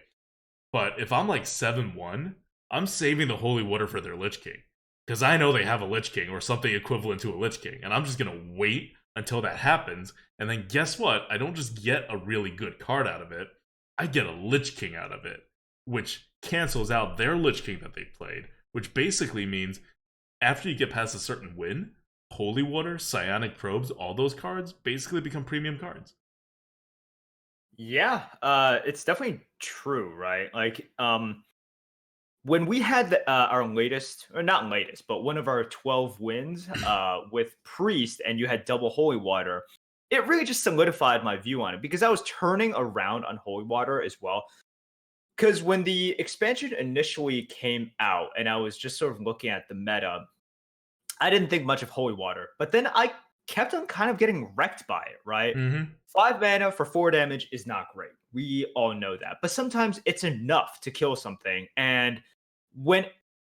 Speaker 1: But if I'm like 7-1, I'm saving the Holy Water for their Lich King. Because I know they have a Lich King or something equivalent to a Lich King. And I'm just going to wait until that happens. And then guess what? I don't just get a really good card out of it. I get a Lich King out of it, which cancels out their Lich King that they played. Which basically means after you get past a certain win, Holy Water, Psionic Probes, all those cards basically become premium cards.
Speaker 2: Yeah, it's definitely true, right? Like, when we had our latest, or not latest, but one of our 12 wins with Priest, and you had double Holy Water, it really just solidified my view on it, because I was turning around on Holy Water as well. Because when the expansion initially came out, and I was just sort of looking at the meta, I didn't think much of Holy Water, but then I kept on kind of getting wrecked by it, right?
Speaker 1: Mm-hmm.
Speaker 2: 5 mana for 4 damage is not great. We all know that. But sometimes it's enough to kill something. And when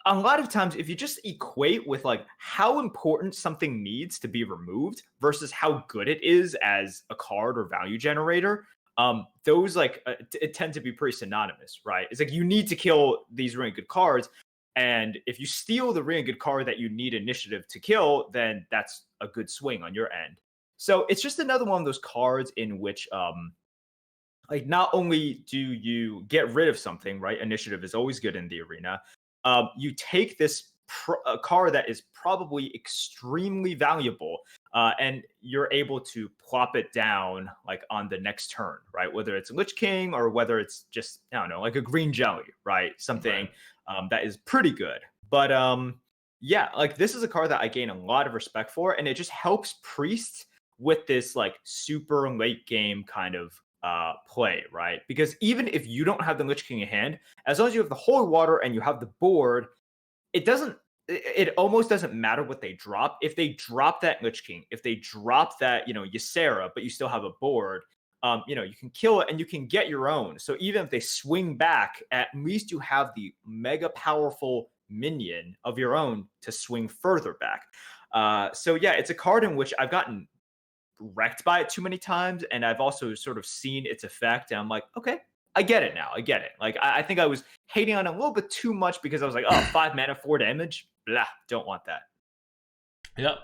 Speaker 2: a lot of times, if you just equate with like how important something needs to be removed versus how good it is as a card or value generator, those like it tend to be pretty synonymous, right? It's like you need to kill these really good cards. And if you steal the really good card that you need initiative to kill, then that's a good swing on your end. So it's just another one of those cards in which like not only do you get rid of something, right? Initiative is always good in the arena. You take this card that is probably extremely valuable, and you're able to plop it down like on the next turn, right? Whether it's Lich King or whether it's just, I don't know, like a green jelly, right? Something that is pretty good. But yeah, like this is a card that I gain a lot of respect for, and it just helps Priest with this like super late game kind of play, right? Because even if you don't have the Lich King in hand, as long as you have the Holy Water and you have the board, it almost doesn't matter what they drop. If they drop that Lich King, if they drop that, Ysera, but you still have a board, you can kill it and you can get your own. So even if they swing back, at least you have the mega powerful minion of your own to swing further back. So yeah, it's a card in which I've gotten wrecked by it too many times, and I've also sort of seen its effect, and I'm like, okay, I get it now. I get it. Like I think I was hating on it a little bit too much because I was like, oh, 5 mana, 4 damage. Blah, don't want that.
Speaker 1: Yep.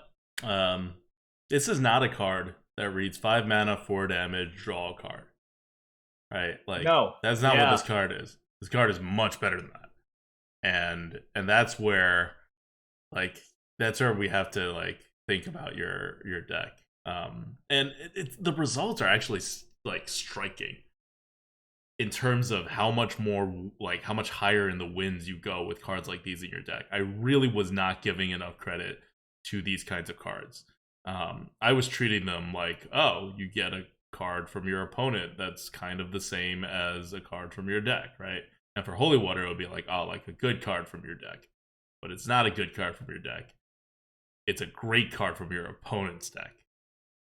Speaker 1: This is not a card that reads 5 mana, 4 damage, draw a card. Right? Like
Speaker 2: No.
Speaker 1: that's not what this card is. This card is much better than that. And that's where we have to like think about your deck. And the results are actually like striking in terms of how much higher in the wins you go with cards like these in your deck. I really was not giving enough credit to these kinds of cards. I was treating them like, oh, you get a card from your opponent that's kind of the same as a card from your deck, right? And for Holy Water, it would be like, oh, like a good card from your deck. But it's not a good card from your deck. It's a great card from your opponent's deck.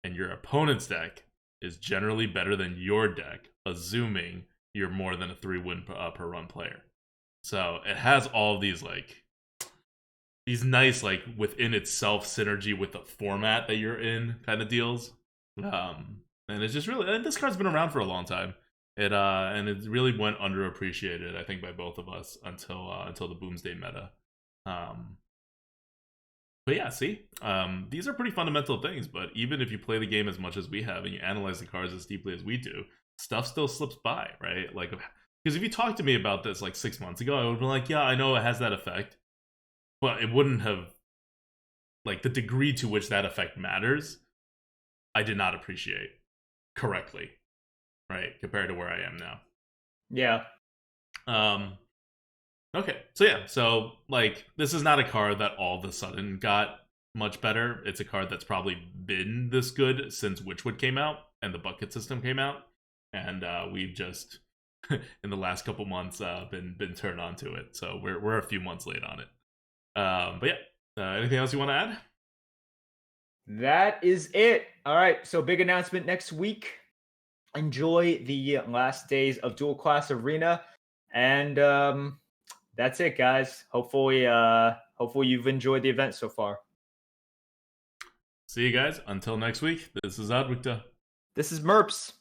Speaker 1: And your opponent's deck is generally better than your deck, assuming you're more than a 3-win per run player. So it has all of these these nice within itself synergy with the format that you're in kind of deals. And it's just really, and this card's been around for a long time. And it really went underappreciated, I think, by both of us until the Boomsday meta. But yeah, see, these are pretty fundamental things, but even if you play the game as much as we have and you analyze the cards as deeply as we do, stuff still slips by, right? Like, because if you talked to me about this like 6 months ago, I would have been like, yeah, I know it has that effect, but it wouldn't have, like, the degree to which that effect matters, I did not appreciate correctly, right, compared to where I am now.
Speaker 2: Yeah.
Speaker 1: Okay, so yeah, so like this is not a card that all of a sudden got much better. It's a card that's probably been this good since Witchwood came out and the bucket system came out, and we've just in the last couple months been turned on to it. So we're a few months late on it. But yeah, anything else you want to add?
Speaker 2: That is it. All right, so big announcement next week. Enjoy the last days of Dual Class Arena, and that's it, guys. Hopefully you've enjoyed the event so far.
Speaker 1: See you guys until next week. This is Adwikta.
Speaker 2: This is Merps. Bye.